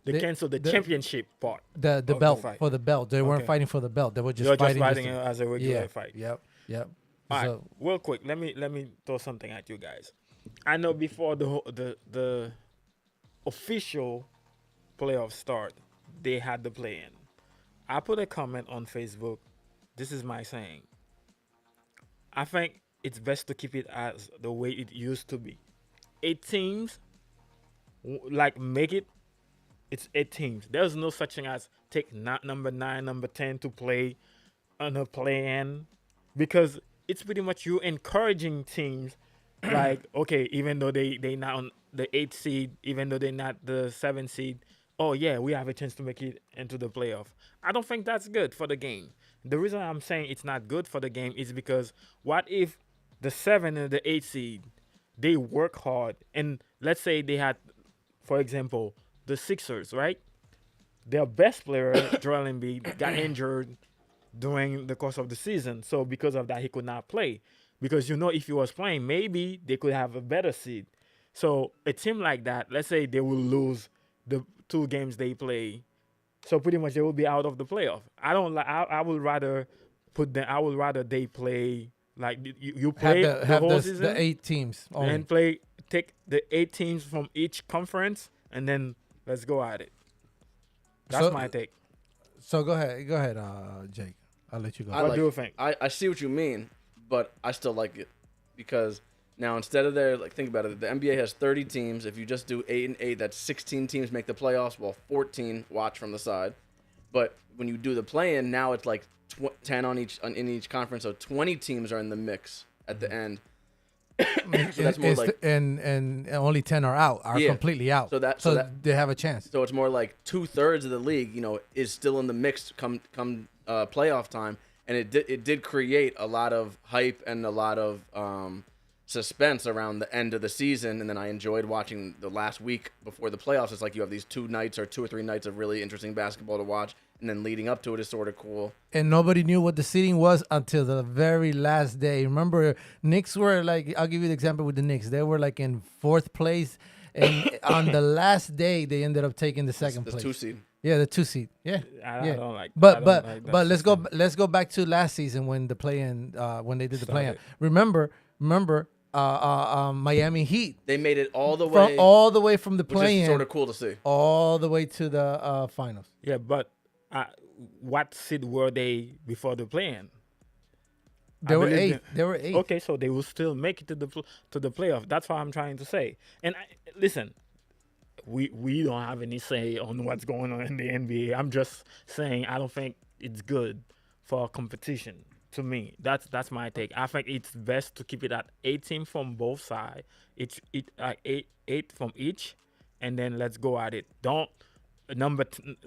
They They- cancel the the- championship part. The the belt fight. for the belt. They weren't Okay. fighting for the belt. They were just They're just fighting. fighting to- as a regular yeah. fight. Yep. All right, So real quick, let me throw something at you guys. I know before the official playoff start, they had the play-in. I put a comment on Facebook. This is my saying: I think it's best to keep it as the way it used to be. 8 teams, like make it. It's 8 teams. There's no such thing as take number 9, number 10 to play on a play-in, because it's pretty much you encouraging teams, like, okay, even though they not on the 8th seed, even though they're not the 7th seed, oh yeah, we have a chance to make it into the playoff. I don't think that's good for the game. The reason I'm saying it's not good for the game is because what if the 7 and the 8 seed, they work hard, and let's say they had, for example, the Sixers, right? Their best player, Joel Embiid, got injured during the course of the season. So because of that, he could not play. Because if he was playing, maybe they could have a better seed. So a team like that, let's say they will lose the 2 games they play, so pretty much they will be out of the playoff. I don't like. I would rather put them. I would rather they play like you play the whole season, the 8 teams only. and take the 8 teams from each conference, and then let's go at it. That's my take. So go ahead, Jake. I'll let you go. What do you think? I see what you mean, but I still like it because now instead of think about it, the NBA has 30 teams. If you just do 8 and 8, that's 16 teams make the playoffs, while 14 watch from the side. But when you do the play-in, now it's like 10 in each conference, so 20 teams are in the mix at the end. So that's more like and only 10 are completely out. So they have a chance. So it's more like 2/3 of the league, is still in the mix come playoff time, and it did create a lot of hype and a lot of suspense around the end of the season. And then I enjoyed watching the last week before the playoffs. It's like you have these 2 nights or 2 or 3 nights of really interesting basketball to watch, and then leading up to it is sort of cool. And nobody knew what the seeding was until the very last day. Remember, Knicks were like, I'll give you the example with the Knicks. They were like in 4th place, and on the last day they ended up taking the second place. The 2 seed. Yeah, the 2 seed. Yeah, I don't like. But let's go back to last season when the play-in when they did the play-in. Remember, Miami Heat. They made it all the way from the play-in, which is sort of cool to see, all the way to the finals. Yeah, but what seed were they before the play-in? They were 8. They were 8. Okay, so they will still make it to the playoff. That's what I'm trying to say. And listen, we don't have any say on what's going on in the NBA. I'm just saying I don't think it's good for competition. To me, that's my take. I think it's best to keep it at 8 teams from both sides. It's eight from each, and then let's go at it. Don't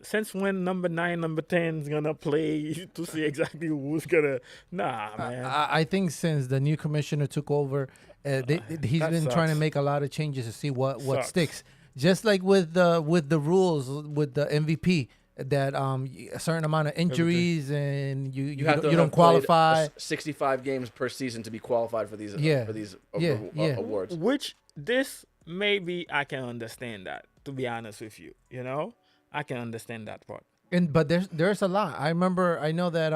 since when number 9, number 10 is gonna play to see exactly who's gonna. Nah, man. I think since the new commissioner took over, he's been trying to make a lot of changes to see what sticks. Just like with the rules with the MVP. That a certain amount of injuries and you don't qualify. 65 games per season to be qualified for these awards. Which this maybe I can understand that, to be honest with you. I can understand that part. But there's a lot. I know that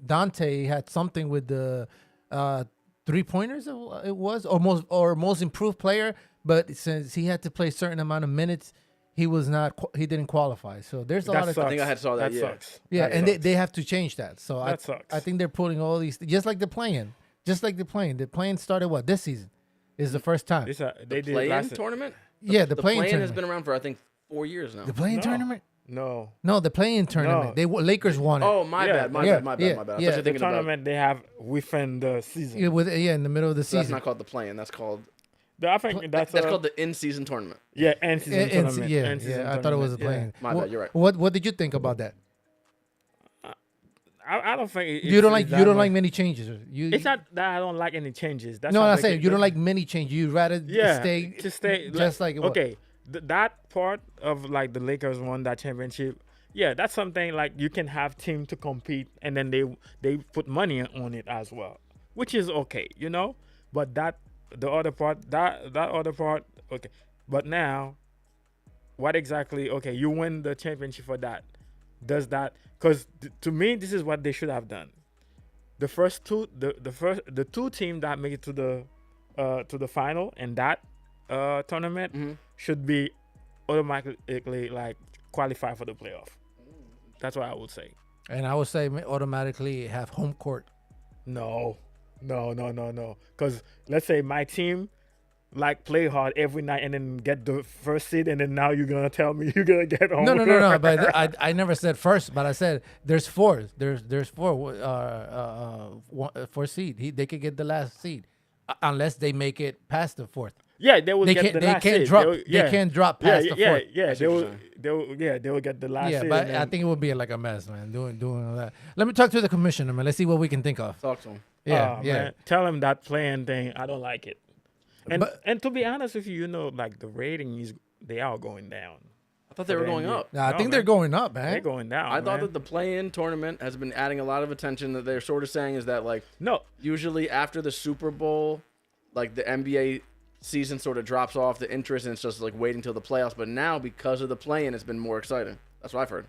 Dante had something with the 3-pointers. It was or most improved player, but since he had to play a certain amount of minutes. He didn't qualify. So there's a lot of. I think I saw that. That sucks. Yeah, that and sucks. they have to change that. So that sucks. I think they're putting all these just like the play-in. The play-in started this season? Is the first time. They did play-in tournament. The play-in tournament has been around for I think 4 years now. The play-in tournament. No, the play-in tournament. No. Lakers won it. Oh, my bad. My bad. Yeah. The tournament they have within the season. In the middle of the season. That's not called the play-in. That's called. I think that's called the in-season tournament. Yeah, in-season tournament. I thought it was a play-in. My bad, you're right. What did you think about that? I don't think you don't like many changes. It's not that I don't like any changes. That's I'm saying you don't like many changes. You'd rather stay just like it was. Okay, that part of like the Lakers won that championship. Yeah, that's something like you can have team to compete, and then they put money on it as well, which is okay, But the other part, okay. But now, what exactly? Okay, you win the championship for that. Does that? Because to me, this is what they should have done. The first two, the 2 teams that make it to the final in that tournament should be automatically like qualify for the playoff. That's what I would say. And I would say automatically have home court. No. No. Because let's say my team like play hard every night and then get the first seed, and then now you're gonna tell me you're gonna get home. No. But I never said first, but I said there's four. There's four. Four seed. They could get the last seed, unless they make it past the fourth. Yeah, they will They get can't. the They last can't seed. drop. Yeah. They can't drop past the fourth. Yeah. see what you're saying. They will get the last Yeah, seed. but and I then- think it would be like a mess, man. Doing all that. Let me talk to the commissioner, man. Let's see what we can think of. Talk to him. Yeah, Oh, yeah. man, tell him that playing thing. I don't like it. And But- and to be honest with you, like the ratings, they are going down. I thought they were going up. Nah, I No, think they're man. going up, man. They're going down. I thought man. that the play-in tournament has been adding a lot of attention. That they're sort of saying is that like no. usually after the Super Bowl, like the NBA season sort of drops off the interest, and it's just like waiting till the playoffs. But now because of the play-in, it's been more exciting. That's what I've heard.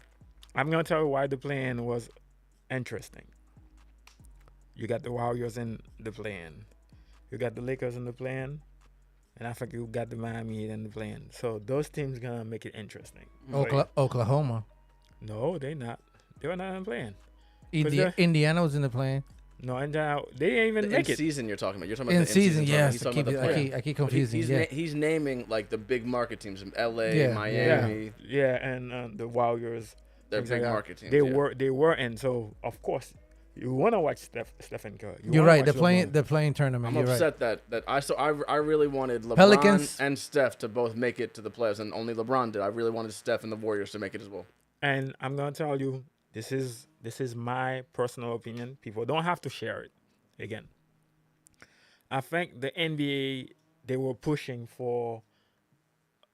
I'm gonna tell you why the play-in was interesting. You got the Warriors in the play-in. You got the Lakers in the play-in. And I think you got the Miami Heat in the play-in. So those teams gonna make it interesting. Oklahoma. No, they not. They were not in play-in. Indiana, Indiana was in the plane. No, and they didn't even The make it. in-season you're talking about. You're talking about In the season, in-season tournament. yes. He's I talking keep, about the play-in. I keep But confusing. Yeah. he's naming like the big market teams in L.A., Yeah. Miami. Yeah, and the Warriors. They're things big like that. market teams. They yeah. they were, and so of course you want to watch Stephen Curry. You You're wanna right. watch The LeBron. playing tournament. I'm You're right. upset that I really wanted LeBron Pelicans. and Steph to both make it to the playoffs, and only LeBron did. I really wanted Steph and the Warriors to make it as well. And I'm gonna tell you, this is my personal opinion. People don't have to share it. Again, I think the NBA they were pushing for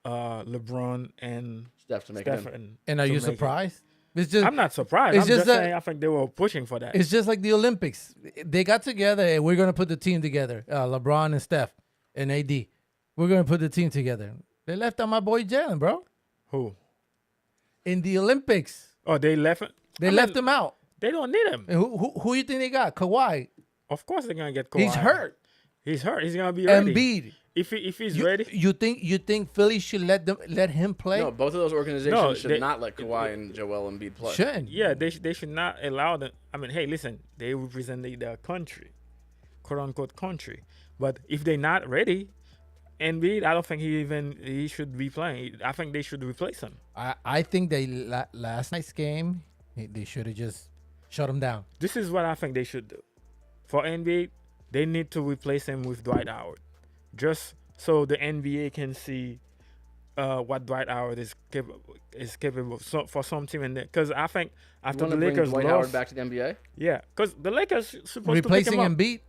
LeBron and Steph to make it in. Stephen. And are to you make it. surprised? It's just I'm not surprised. it's I'm just just that- saying I think they were pushing for that. It's just like the Olympics. They got together and we're gonna put the team together. LeBron and Steph and AD. We're gonna put the team together. They left out my boy Jalen, bro. Who? In the Olympics, Oh, they left. they left him out. They don't need him. And who you think they got? Kawhi. Of course they're gonna get Kawhi. He's hurt. He's hurt. He's gonna be ready. Embiid. If he's ready. You think Philly should let him play? No, both of those organizations No, should they- not let Kawhi and Joel Embiid play. Shouldn't. Yeah, they should not allow them. I mean, hey, listen, they represent their country, quote unquote country. But if they're not ready, Embiid, I don't think he should be playing. I think they should replace him. I think they last night's game they should have just shut him down. This is what I think they should do. For Embiid, they need to replace him with Dwight Howard, just so the NBA can see what Dwight Howard is capable. So for some team in there, because I think You after want the to bring Lakers Dwight lost, Howard back to the NBA? yeah, because the Lakers supposed to pick Replacing him up. Embiid.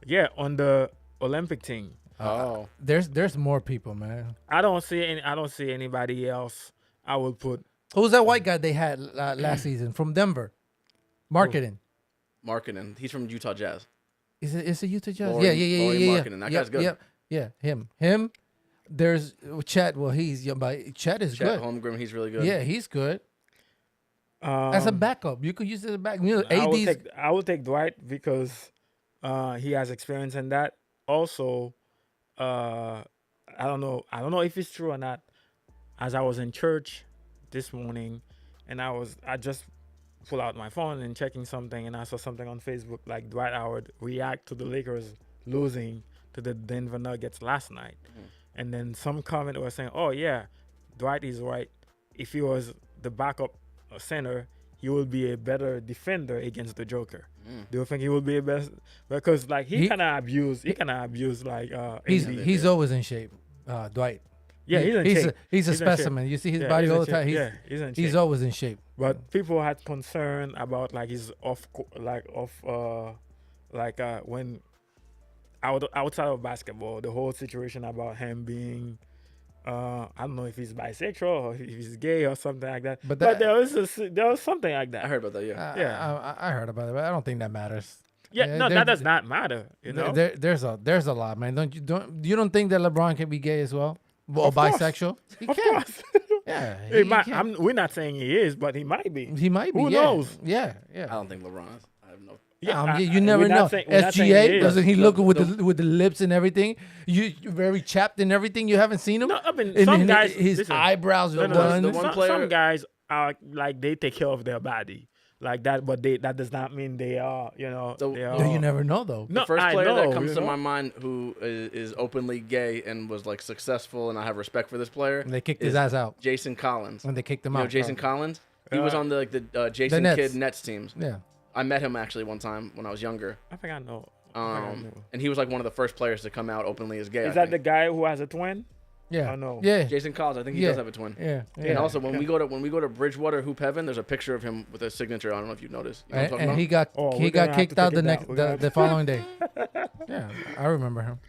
Yeah, on the Olympic team. Oh, There's more people, man. I don't see anybody else. I will put. Who's that white guy they had last season from Denver? Marketing. Markkinen. He's from Utah Jazz. Is it Utah Jazz? Lauri- Yeah. Lauri Yeah. Markkinen. That guy's good. Yeah, him. There's Chet. Well, he's young, but Chet is Chet good. Holmgren, he's really good. Yeah, he's good. As a backup, you could use it as a back. You know, I will take Dwight because he has experience in that. Also, I don't know if it's true or not. As I was in church this morning, and I just pull out my phone and checking something, and I saw something on Facebook like Dwight Howard react to the Lakers losing to the Denver Nuggets last night, and then some comment was saying, "Oh yeah, Dwight is right. If he was the backup center, he will be a better defender against the Joker." Do you think he will be a best? Because like he kind of abused like he's always in shape. Dwight. yeah, he's in shape. He's a He's in shape. specimen. You see his Yeah, body he's in all the shape. time. Yeah, he's in He's shape. always in shape. But people had concern about like his when outside of basketball, the whole situation about him being I don't know if he's bisexual or if he's gay or something like that. But But there was something like that. I heard about that, yeah. Yeah. I heard about it, but I don't think that matters. No, there- that does not matter. You know, There's a lot, man. You don't think that LeBron can be gay as well, or Of course. bisexual? He of can. course. Yeah, He might, can. we're not saying he is, but he might be. He might be. Who yeah. knows? Yeah. I don't think LeBron is. I have no. You never we're not know. saying- we're not saying SGA he is. doesn't he look with the lips and everything? You're very chapped and everything. You haven't seen him. No, I mean, And some then guys. his listen, eyebrows are no, done. the one some player- guys are like they take care of their body, like that, but that does not mean they are, So- they No, are. You never know though. No, The first I player know, that comes you to know? my mind who is openly gay and was like successful, and I have respect for this player. And they kicked his is ass out Jason Collins. when they kicked him You know out. Jason Collins? He was Uh, on the Jason Nets. Kidd Nets teams. Yeah. I met him actually one time when I was younger. I think I know. I think I know. And he was like one of the first players to come out openly as gay. Is I that the think. guy who has a twin? Yeah. I know. Yeah. Jason Collins? I think he Yeah. does have a twin. Yeah. And Yeah. also when we go to Bridgewater Hoop Heaven, there's a picture of him with a signature. I don't know if you've noticed. You know what I'm talking And about? he got Oh, he we're got gonna have kicked to out take the it next down. We're gonna the following day. Yeah, I remember him.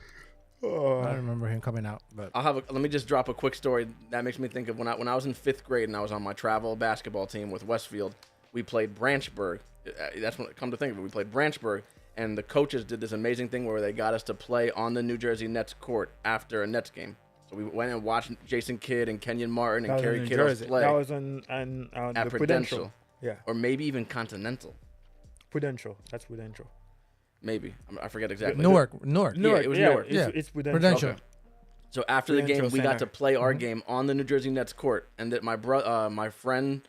I Oh, remember him coming out. But Let me just drop a quick story that makes me think of when I was in 5th grade and I was on my travel basketball team with Westfield. We played Branchburg. That's when come to think of it. We played Branchburg, and the coaches did this amazing thing where they got us to play on the New Jersey Nets court after a Nets game. So we went and watched Jason Kidd and Kenyon Martin that and was in Kerry New Kittles Jersey. play That was at the Prudential, Yeah, or maybe even Continental. Prudential. That's Prudential. Maybe I forget exactly. Newark. Yeah, it was Newark. Yeah. It's Prudential. Prudential. Okay. So after the game, Prudential we got Center. to play our game on the New Jersey Nets court, and that my friend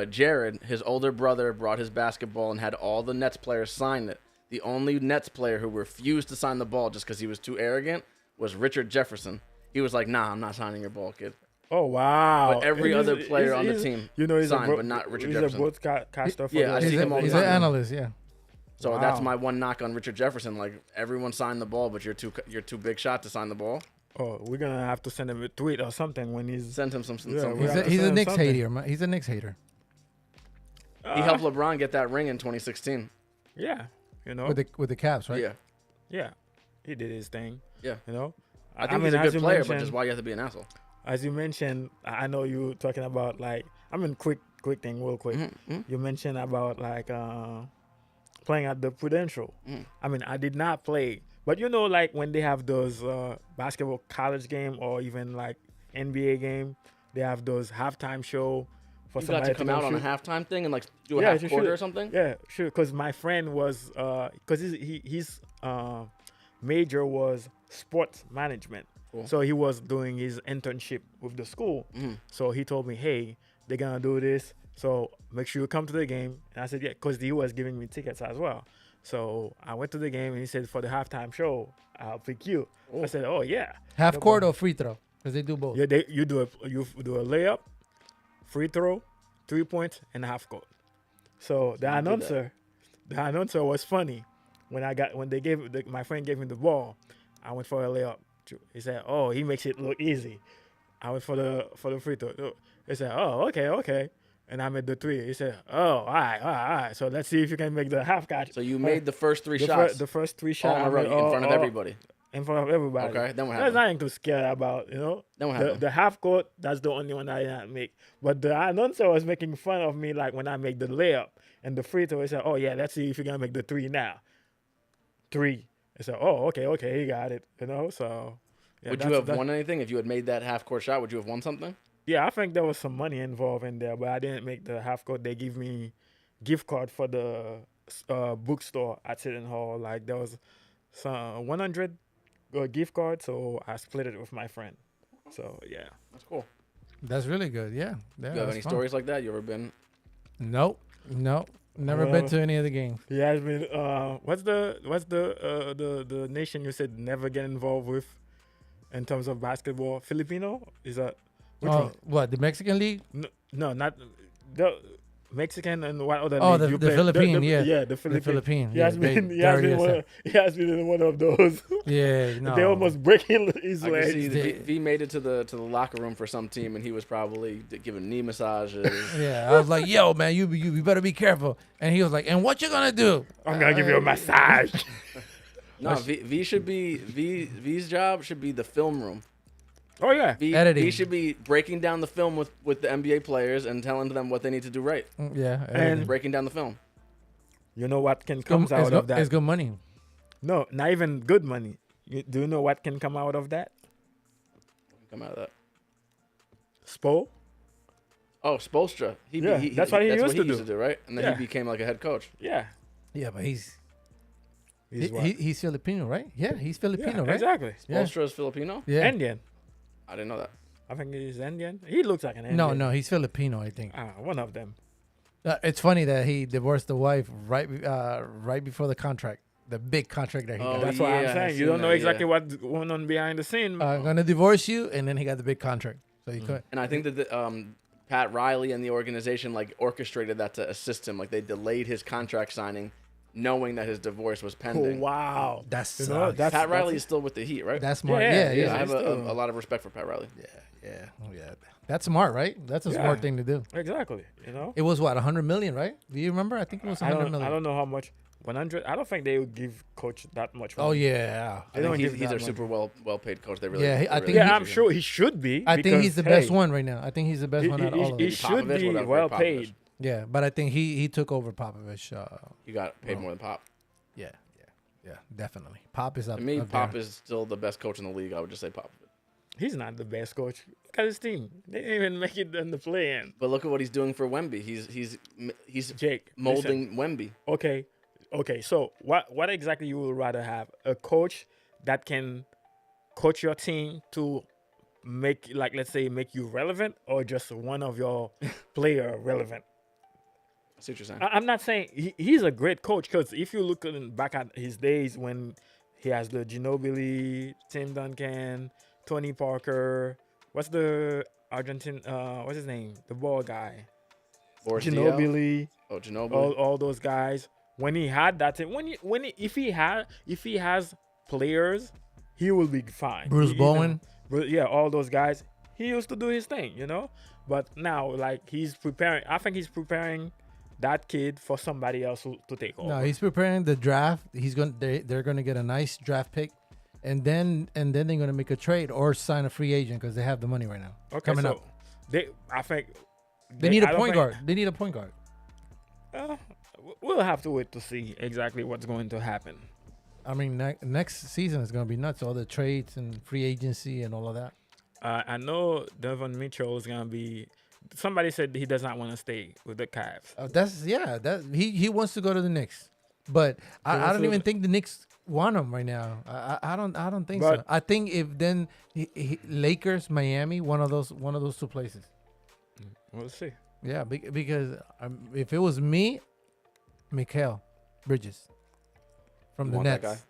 Jared, his older brother, brought his basketball and had all the Nets players sign it. The only Nets player who refused to sign the ball just because he was too arrogant was Richard Jefferson. He was like, "Nah, I'm not signing your ball, kid." Oh wow! But every And other he's- player on the he's- team he's signed, a but not Richard he's Jefferson. a broadcaster for Yeah, I the- see He's, him all the he's an time. analyst. Yeah. So that's Wow. my one knock on Richard Jefferson. Like everyone signed the ball, but you're too big shot to sign the ball. Oh, we're gonna have to send him a tweet or something when he's. Send him some. Yeah, some we He's have a, to he's a send him Knicks something. hater. Man. He's a Knicks hater He helped LeBron get that ring in 2016. Yeah, with the Caps, right? Yeah, yeah, he did his thing. yeah. I I think mean, he's a as good you player, but mentioned- just why you have to be an asshole. As you mentioned, I know you talking about like quick thing, real quick. Mhm. You mentioned about like playing at the Prudential. I mean, I did not play, but like when they have those basketball college game or even like NBA game, they have those halftime show for You got somebody to come go out on a shoot. halftime thing and like do a Yeah, half you quarter should. or something. Yeah, sure. Because my friend was, because his major was sports management. Cool. So he was doing his internship with the school. So he told me, hey, they're going to do this. So make sure you come to the game. And I said, yeah, because he was giving me tickets as well. So I went to the game and he said, for the halftime show, I'll pick you. I said, oh, yeah. Half No court problem. or free throw? Because they do both. Yeah, you do a layup, free throw, 3 points, and a half court. So the announcer was funny. When my friend gave me the ball, I went for a layup. He said, "Oh, he makes it look easy." I went for the free throw. He said, "Oh, okay." And I made the three. He said, "Oh, all right. So let's see if you can make the half catch." So you made the first three the shots the first three all shots in a I row made in front of everybody. In front of everybody. Okay, then what There's happened? nothing to scare about, Then what The, happened? the half court, that's the only one I didn't make. But the announcer was making fun of me, like when I make the layup and the free throw. He said, "Oh yeah, let's see if you're gonna make the three now." 3. I said, "Oh, okay, he got it." So. Yeah, Would you have won anything if you had made that half court shot? Would you have won something? Yeah, I think there was some money involved in there, but I didn't make the half court. They give me gift card for the bookstore at City Hall. Like there was some 100 gift card, so I split it with my friend. So yeah. That's cool. That's really good. Yeah. You have any stories like that? You ever been? Nope. Never been to any of the games. He has been. What's the nation you said never get involved with, in terms of basketball? Filipino is that? Which one? What, the Mexican League? No, not the Mexican and what other? Oh, league the you play? Philippine, yeah. Yeah, the The Philippine. Philippine. He has been. He has been in one of those. Yeah, no. They almost breaking his I can see legs. V made it to the locker room for some team, and he was probably giving knee massages. Yeah, I was like, yo, man, you better be careful. And he was like, and what you gonna do? I'm gonna give you a massage. No, V's job should be the film room. Oh yeah. Editing. V should be breaking down the film with the NBA players and telling them what they need to do right. Yeah. And- Breaking down the film. You know what can it's come out of It's that? good money. No, not even good money. Do you know what can come out of that? Come out of that. Spo. Oh, Spoelstra. Yeah, that's what he used to do, right? And then Yeah. he became like a head coach. Yeah. Yeah, but he's What? he's Filipino, right? Yeah, he's Filipino, Yeah, right? exactly. Yeah. Spoelstra is Filipino? Yeah. Indian. I didn't know that. I think he's Indian. He looks like an Indian. No, he's Filipino, I think. One of them. It's funny that he divorced the wife right before the contract, the big contract that he Oh, got. That's what yeah, I'm I've saying. You seen don't know that, exactly yeah. what's going on behind the scene. I'm gonna divorce you, and then he got the big contract. So he could. And I think that Pat Riley and the organization like orchestrated that to assist him. Like they delayed his contract signing, knowing that his divorce was Oh, pending. wow. That's You know, that's Pat Riley that's- is still with the Heat, right? That's smart. Yeah, Yeah, I yeah, have he's still- a lot of respect for Pat Riley. yeah. That's smart, right? That's a smart Yeah. thing to do. exactly. You know. It was what 100 million, right? Do you remember? I think it was I 100 don't. million. I don't know how much. 100. I don't think they would give coach that much. Oh money. yeah, I They don't think give he's that a much. super well paid coach. They really. Yeah, they I really think Yeah, he- I'm sure he should be. I think he's the because, best hey, one right now. I think he's the best one out of all of He them. should Popovich be without well Popovich. paid. Yeah, but I think he took over Popovich. He got paid more than Pop. Yeah, definitely. Pop is up. To me, up Pop there. is still the best coach in the league. I would just say Pop. He's not the best coach. Look at his team. They didn't even make it in the play-in. But look at what he's doing for Wemby. He's Jake, molding Wemby. Okay. So what exactly you would rather have? A coach that can coach your team to make, like, let's say, make you relevant, or just one of your player relevant? I see what you're saying. I'm not saying he's a great coach, because if you look back at his days when he has the Ginobili, Tim Duncan, Tony Parker, what's the Argentine? What's his name? The ball guy. Boris Diaw. Ginobili. Oh, Ginobili. All those guys. When he had that team, if he has players, he will be fine. Bruce You Bowen. know, yeah, all those guys. He used to do his thing, you know. But now, like, he's preparing. I think he's preparing that kid for somebody else to take over. No, he's preparing the draft. They're gonna get a nice draft pick, and then they're gonna make a trade or sign a free agent because they have the money right now. Okay, coming so up. I think They need I a don't point think- guard. They need a point guard. We'll have to wait to see exactly what's going to happen. I mean, next season is gonna be nuts. All the trades and free agency and all of that. I know Donovan Mitchell is gonna be. Somebody said he does not want to stay with the Cavs. That he wants to go to the Knicks, but I wants don't to- even think the Knicks want him right now. I don't think But- so. I think if then Lakers, Miami, one of those two places. We'll see. Yeah, because if it was me, Mikal Bridges from You the want that Nets. guy?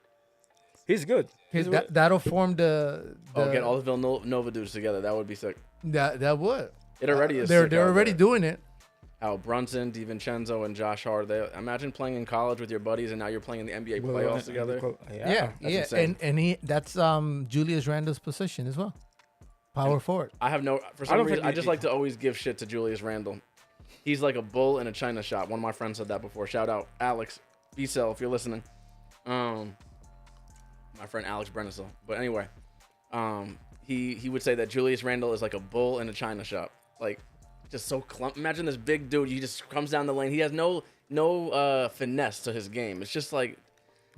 He's good. He's That'll form the Get all the Villanova dudes together. That would be sick. that would. It already is. They're sick out already there. doing it. Al Brunson, DiVincenzo, and Josh Hart. Imagine playing in college with your buddies, and now you're playing in the NBA playoffs together. Yeah, That's yeah, insane. and that's Julius Randle's position as well. Power forward. I have no. For I some don't reason, think I just like to always give shit to Julius Randle. He's like a bull in a china shop. One of my friends said that before. Shout out Alex B-Cell if you're listening. My friend Alex Brennisel. But anyway, he would say that Julius Randle is like a bull in a china shop. Like, just so Imagine this big dude. He just comes down the lane. He has no finesse to his game. It's just like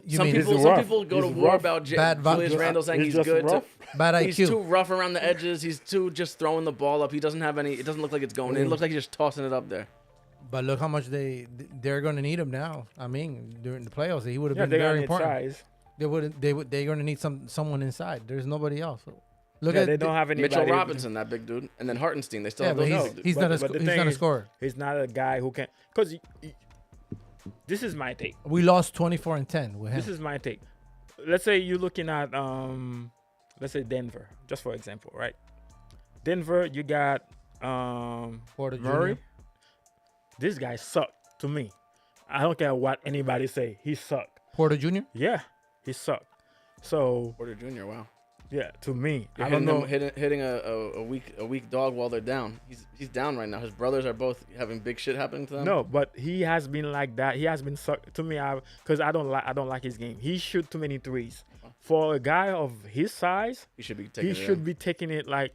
You some mean people. He's Some rough. people go He's to war rough. about Bad vibe. Julius Randle saying he's just good. rough. bad He's IQ? too rough around the edges. He's too just throwing the ball up. He doesn't have any. It doesn't look like it's going in. It looks like he's just tossing it up there. But look how much they're going to need him now. I mean, during the playoffs, he would have Yeah, been they very got important. size. They're going to need someone inside. There's nobody else. Look Yeah, at they don't have anybody. Mitchell Robinson, that big dude, and then Hartenstein. They still Yeah, have but those he's big dudes. he's But- not a but the he's thing not a is- scorer. He's not a guy who can. Because this is my take. We lost 24-10 with him. This is my take. Let's say you're looking at let's say Denver, just for example, right? Denver, you got Porter Murray. Jr. This guy sucked to me. I don't care what anybody say. He sucked. Porter Jr. Yeah, he sucked. So Porter Jr. Wow. yeah, to me, You're I don't know. hitting a weak dog while they're down. He's down right now. His brothers are both having big shit happening to them. No, but he has been like that. He has been sucked to me. Because I don't like his game. He shoot too many threes. For a guy of his size, he should be taking. he should be taking it like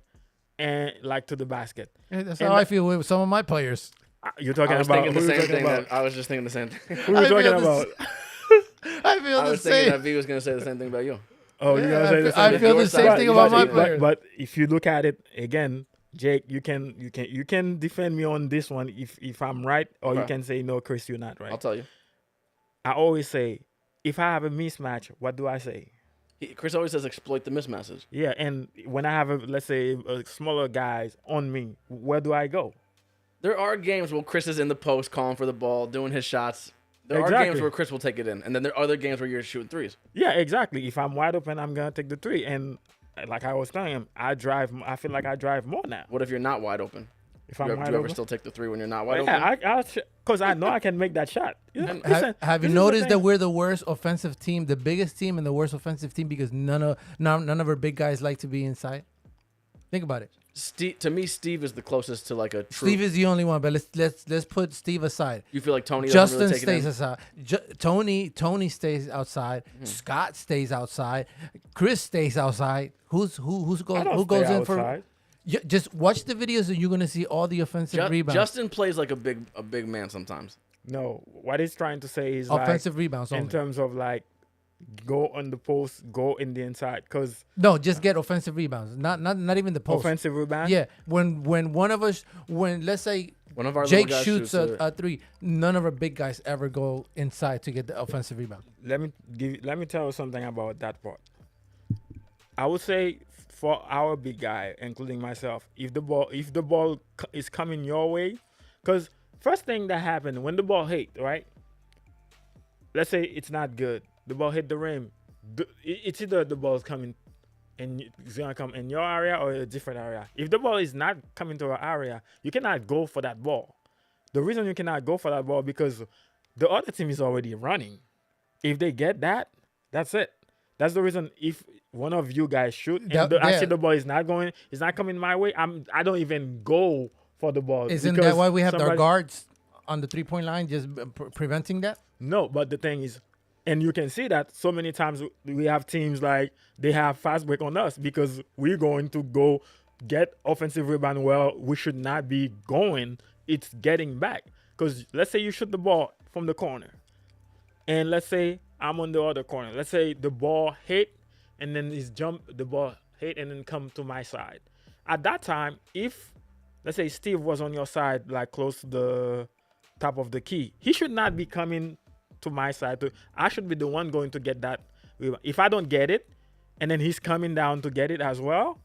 to the basket. Hey, that's And how I that- feel with some of my players. You're talking I was about thinking who the you same talking thing. about? I was just thinking the same thing. Who you I talking feel about? I feel I the was thinking same. that V was gonna say the same thing about you. Oh, you're gonna say the I same feel thing. the same But- thing about my but- players. But if you look at it again, Jake, you can defend me on this one if I'm right, or you Okay. can say no, Chris, you're not I'll right. tell you. I always say, if I have a mismatch, what do I say? Chris always says exploit the mismatches. Yeah, and when I have let's say smaller guys on me, where do I go? There are games where Chris is in the post calling for the ball, doing his shots. There are Exactly. games where Chris will take it in, and then there are other games where you're shooting threes. Yeah, exactly. If I'm wide open, I'm gonna take the three. And like I was telling him, I feel like I drive more now. What if you're not wide open? If Do I'm you, wide do you ever open, still take the three when you're not wide open? yeah, because I know I can make that shot. You know, Have, listen, have you this is the noticed that thing. we're the worst offensive team, the biggest team, and the worst offensive team because none of our big guys like to be inside? Think about it. Steve, to me, Steve is the closest to like a true. Steve is the only one, but let's put Steve aside. You feel like Tony doesn't Justin really take stays it in? aside. Tony stays outside. Scott stays outside. Chris stays outside. I Who don't goes stay in for? outside. Just watch the videos and you're gonna see all the offensive rebounds. Justin plays like a big man sometimes. No, what he's trying to say is Offensive like, rebounds in only. terms of like go on the post, go in the inside, because No, just get offensive rebounds. Not even the post. offensive rebound. Yeah, when one of us, let's say One of our Jake little guys shoots it. a three, none of our big guys ever go inside to get the offensive rebound. Let me tell you something about that part. I would say for our big guy, including myself, if the ball is coming your way, because first thing that happened when the ball hit, right? Let's say it's not good. The ball hit the rim. It's either the ball is coming and it's gonna come in your area or a different area. If the ball is not coming to our area, you cannot go for that ball. The reason you cannot go for that ball because the other team is already running. If they get that, that's it. That's the reason if one of you guys shoot and I see the ball is not going, it's not coming my way, I don't even go for the ball. Isn't because that why we have our somebody- guards on the 3-point line, just preventing that? No, but the thing is, and you can see that so many times we have teams like they have fast break on us because we're going to go get offensive rebound. Well, we should not be going. It's getting back. Because let's say you shoot the ball from the corner. And let's say I'm on the other corner. Let's say the ball hit and then the ball hit and then come to my side. At that time, if let's say Steve was on your side, like close to the top of the key, he should not be coming to my side. I should be the one going to get that rebound. If I don't get it, and then he's coming down to get it as well,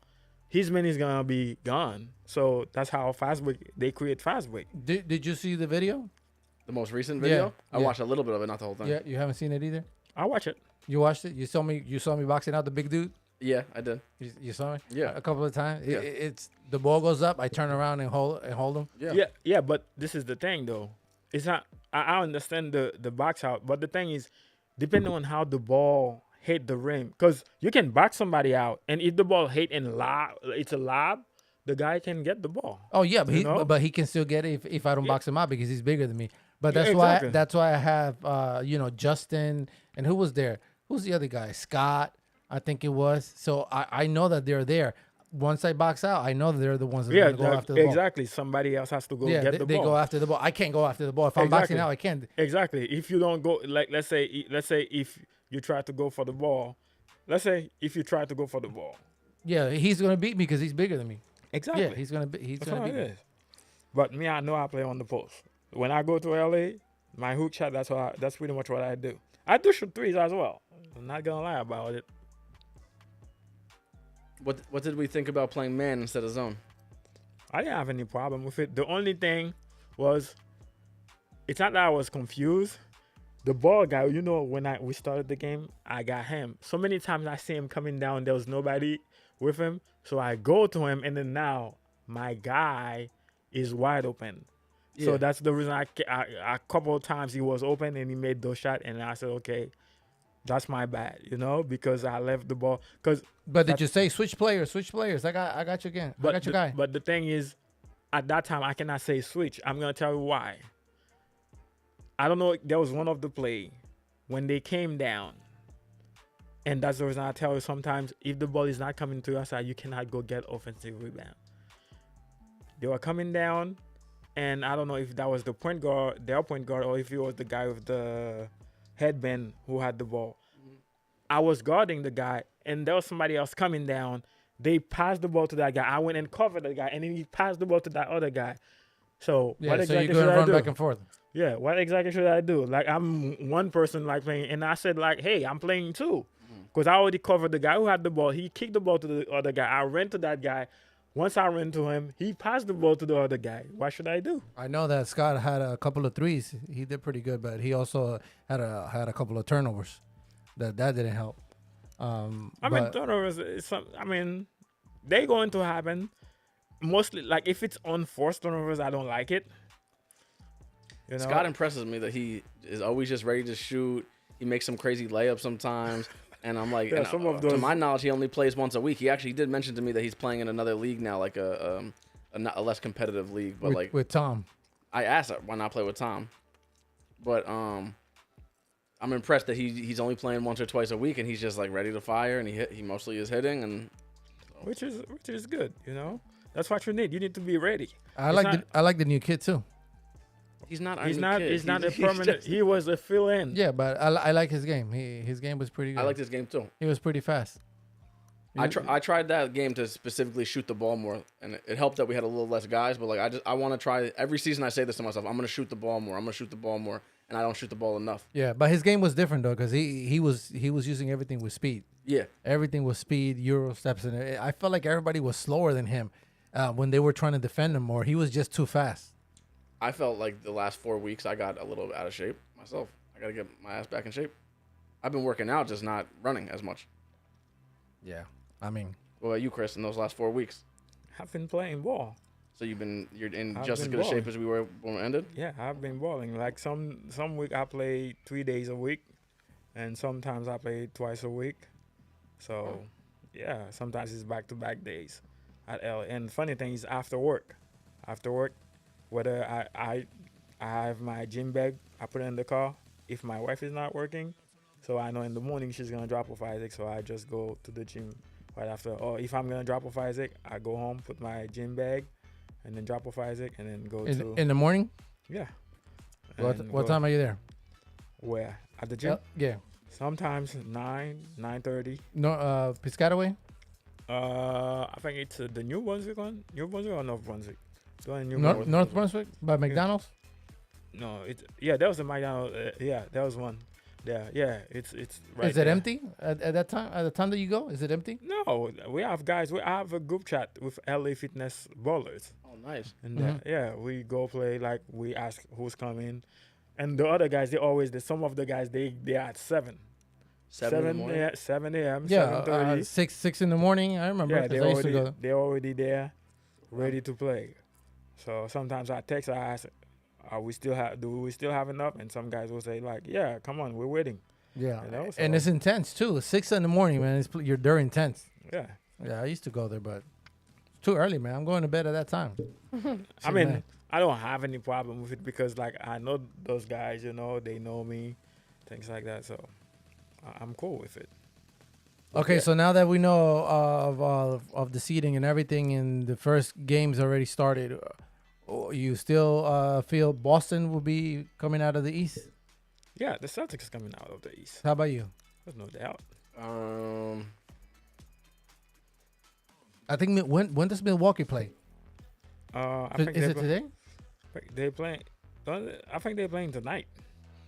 his man is gonna be gone. So that's how they create fast break. Did you see the video? The most recent video? Yeah, I yeah. watched a little bit of it, not the whole thing. Yeah, you haven't seen it either. I watch it. You watched it. You saw me boxing out the big dude. Yeah, I did. You saw me. Yeah. A couple of times. Yeah. It's the ball goes up. I turn around and hold him. Yeah. Yeah. But this is the thing, though. It's not. I understand the box out, but the thing is, depending on how the ball hit the rim, because you can box somebody out, and if the ball hit and it's a lob, the guy can get the ball. Oh yeah, but You know? but he can still get it if I don't Yeah. box him out because he's bigger than me. But Yeah, that's exactly. why I have Justin and who was there? Who's the other guy? Scott, I think it was. So I know that they're there. Once I box out, I know that they're the ones that Yeah, go after the ball. exactly. Somebody else has to go Yeah, get the they ball. go after the ball. I can't go after the ball. If I'm boxing Exactly. out, I can't. Exactly. If you don't go, like let's say if you try to go for the ball, let's say if you try to go for the ball. Yeah, he's gonna beat me because he's bigger than me. Exactly. Yeah, he's gonna That's gonna all beat it me. is. But me, I know I play on the post. When I go to LA, my hook shot, that's pretty much what I do. I do shoot threes as well. I'm not gonna lie about it. What did we think about playing man instead of zone? I didn't have any problem with it. The only thing was, it's not that I was confused. The ball guy, when we started the game, I got him. So many times I see him coming down, there was nobody with him. So I go to him, and then now my guy is wide open. Yeah. So that's the reason a couple of times he was open and he made those shots, and I said, okay, that's my bad, because I left the ball. But did you say switch players? Switch players. I got you again. I got your guy. But the thing is, at that time, I cannot say switch. I'm going to tell you why. I don't know. There was one of the play when they came down. And that's the reason I tell you sometimes if the ball is not coming to your side, you cannot go get offensive rebound. They were coming down, and I don't know if that was their point guard, or if it was the guy with the headband who had the ball. I was guarding the guy, and there was somebody else coming down. They passed the ball to that guy. I went and covered the guy, and then he passed the ball to that other guy. So Yeah, what so exactly you're should gonna I run do? back and forth. Yeah, what exactly should I do? Like, I'm one person like playing, and I said like, hey, I'm playing too, because I already covered the guy who had the ball. He kicked the ball to the other guy. I ran to that guy. Once I ran to him, he passed the ball to the other guy. What should I do? I know that Scott had a couple of threes. He did pretty good, but he also had a couple of turnovers. That didn't help. I mean, But- turnovers. I mean, they going to happen. Mostly, like if it's unforced turnovers, I don't like it. You know? Scott impresses me that he is always just ready to shoot. He makes some crazy layups sometimes. And I'm like, Yeah, and, some of to those- my knowledge, he only plays once a week. He actually did mention to me that he's playing in another league now, like a less competitive league. But like, with Tom. I asked why not play with Tom, but I'm impressed that he's only playing once or twice a week, and he's just like ready to fire, and he mostly is hitting, and which is good. You know, that's what you need. You need to be ready. I It's like the new kid too. he's not. He's a not. kid. He's not a he's permanent. just- He was a fill-in. Yeah, but I like his game. His game was pretty good. I like this game too. He was pretty fast. I tried that game to specifically shoot the ball more, and it helped that we had a little less guys. But like I want to try every season. I say this to myself: I'm gonna shoot the ball more. I'm gonna shoot the ball more, and I don't shoot the ball enough. Yeah, but his game was different though, because he was using everything with speed. Yeah, Everything was speed, Euro steps, and I felt like everybody was slower than him when they were trying to defend him more. He was just too fast. I felt like the last 4 weeks I got a little out of shape myself. I gotta get my ass back in shape. I've been working out, just not running as much. Yeah, I mean, What about you, Chris? In those last 4 weeks, I've been playing ball. so you're in I've just as been good a shape balling. as we were when we ended. Yeah, I've been balling. Like some week I play 3 days a week, and sometimes I play twice a week. So, yeah, sometimes it's back-to-back days at LA. And funny thing is after work, whether I have my gym bag, I put it in the car. If my wife is not working, so I know in the morning she's gonna drop off Isaac, so I just go to the gym right after. Or if I'm gonna drop off Isaac, I go home, put my gym bag, and then drop off Isaac, and then go to in the morning. yeah. What And what go- time are you there? Where at the gym? Yeah. Sometimes 9:30. No, Piscataway. I think it's the New Brunswick one. New Brunswick or North Brunswick? The one in New North Brunswick by McDonald's. No, that was the McDonald's. Yeah, that was one. Yeah, it's right. Is it there. empty at that time? At the time that you go, is it empty? No, we have guys. We have a group chat with LA Fitness Ballers, Oh, nice. and Mhm. yeah, we go play. Like we ask who's coming, and the other guys they always. Some of the guys they are at 7. 7 in the morning. Yeah, 7 a.m. Yeah, 7:30. 6 in the morning. I remember. Yeah, 'cause I used to go. they're already there, ready to play. So sometimes I text, I ask, do we still have enough? And some guys will say like, yeah, come on, we're waiting. Yeah, You know, and so- it's intense too. 6 in the morning, man. They're intense. Yeah. Yeah, I used to go there, but it's too early, man. I'm going to bed at that time. I mean, I don't have any problem with it because like I know those guys, they know me, things like that. So I'm cool with it. Okay, Yeah. so now that we know of the seeding and everything, and the first games already started, you still feel Boston will be coming out of the East? Yeah, the Celtics is coming out of the East. How about you? There's no doubt. I think when does Milwaukee play? I think Is it today? they playing. I think they're playing tonight.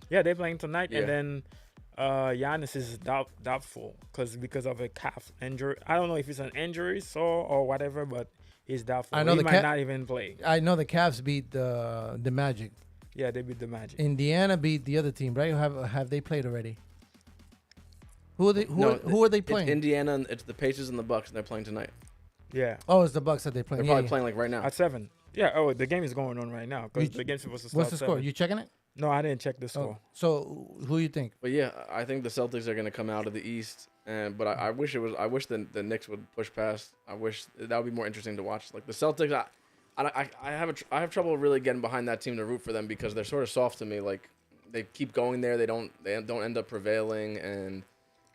Yeah, they're playing tonight, Yeah. and then Giannis is doubtful because of a calf injury. I don't know if it's an injury, sore or whatever, but he's doubtful. I know he the might not even play. I know the Cavs beat the Magic. Yeah, they beat the Magic. Indiana beat the other team, right? Have they played already? Who are they? Who are they It's playing? Indiana. It's the Pacers and the Bucks, and they're playing tonight. Yeah, Oh, it's the Bucks that they They're playing. probably Yeah, yeah. playing like right now. at 7. Yeah. Oh, the game is going on right now because You- the game's supposed to start. What's the score? 7. You checking it? No, I didn't check the score. Oh, so who you think? But yeah, I think the Celtics are gonna come out of the East, but I wish I wish the Knicks would push past. I wish that would be more interesting to watch. Like the Celtics, I have trouble really getting behind that team to root for them because they're sort of soft to me. Like they keep going there, they don't end up prevailing, and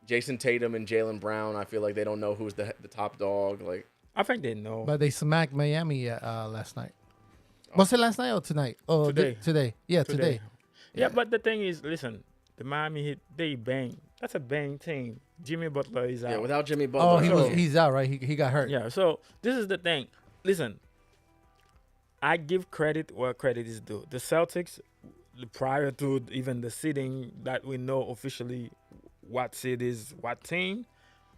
Jason Tatum and Jaylen Brown, I feel like they don't know who's the top dog. Like I think they know. But they smacked Miami last night. Was it last night or tonight? Oh, Today. today. Yeah, today. Yeah, but the thing is, listen, the Miami Heat, they bang. That's a bang team. Jimmy Butler is out. yeah, without Jimmy Oh, Butler, he's out, right? He got hurt. Yeah, so this is the thing. Listen, I give credit where credit is due. The Celtics, prior to even the seeding that we know officially what seed is what team,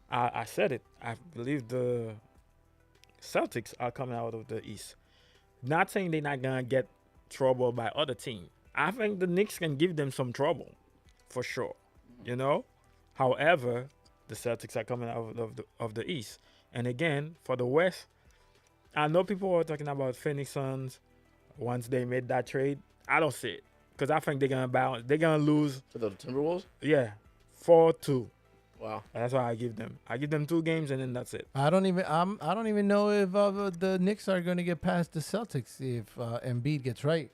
I said it. I believe the Celtics are coming out of the East. Not saying they're not gonna get trouble by other teams. I think the Knicks can give them some trouble, for sure. You know. However, the Celtics are coming out of the East, and again for the West, I know people are talking about Phoenix Suns once they made that trade. I don't see it because I think they're gonna bounce. They're gonna lose. For the Timberwolves? Yeah, 4-2. Wow. That's why I give them. I give them 2 games and then that's it. I don't even know if the Knicks are going to get past the Celtics if Embiid gets right.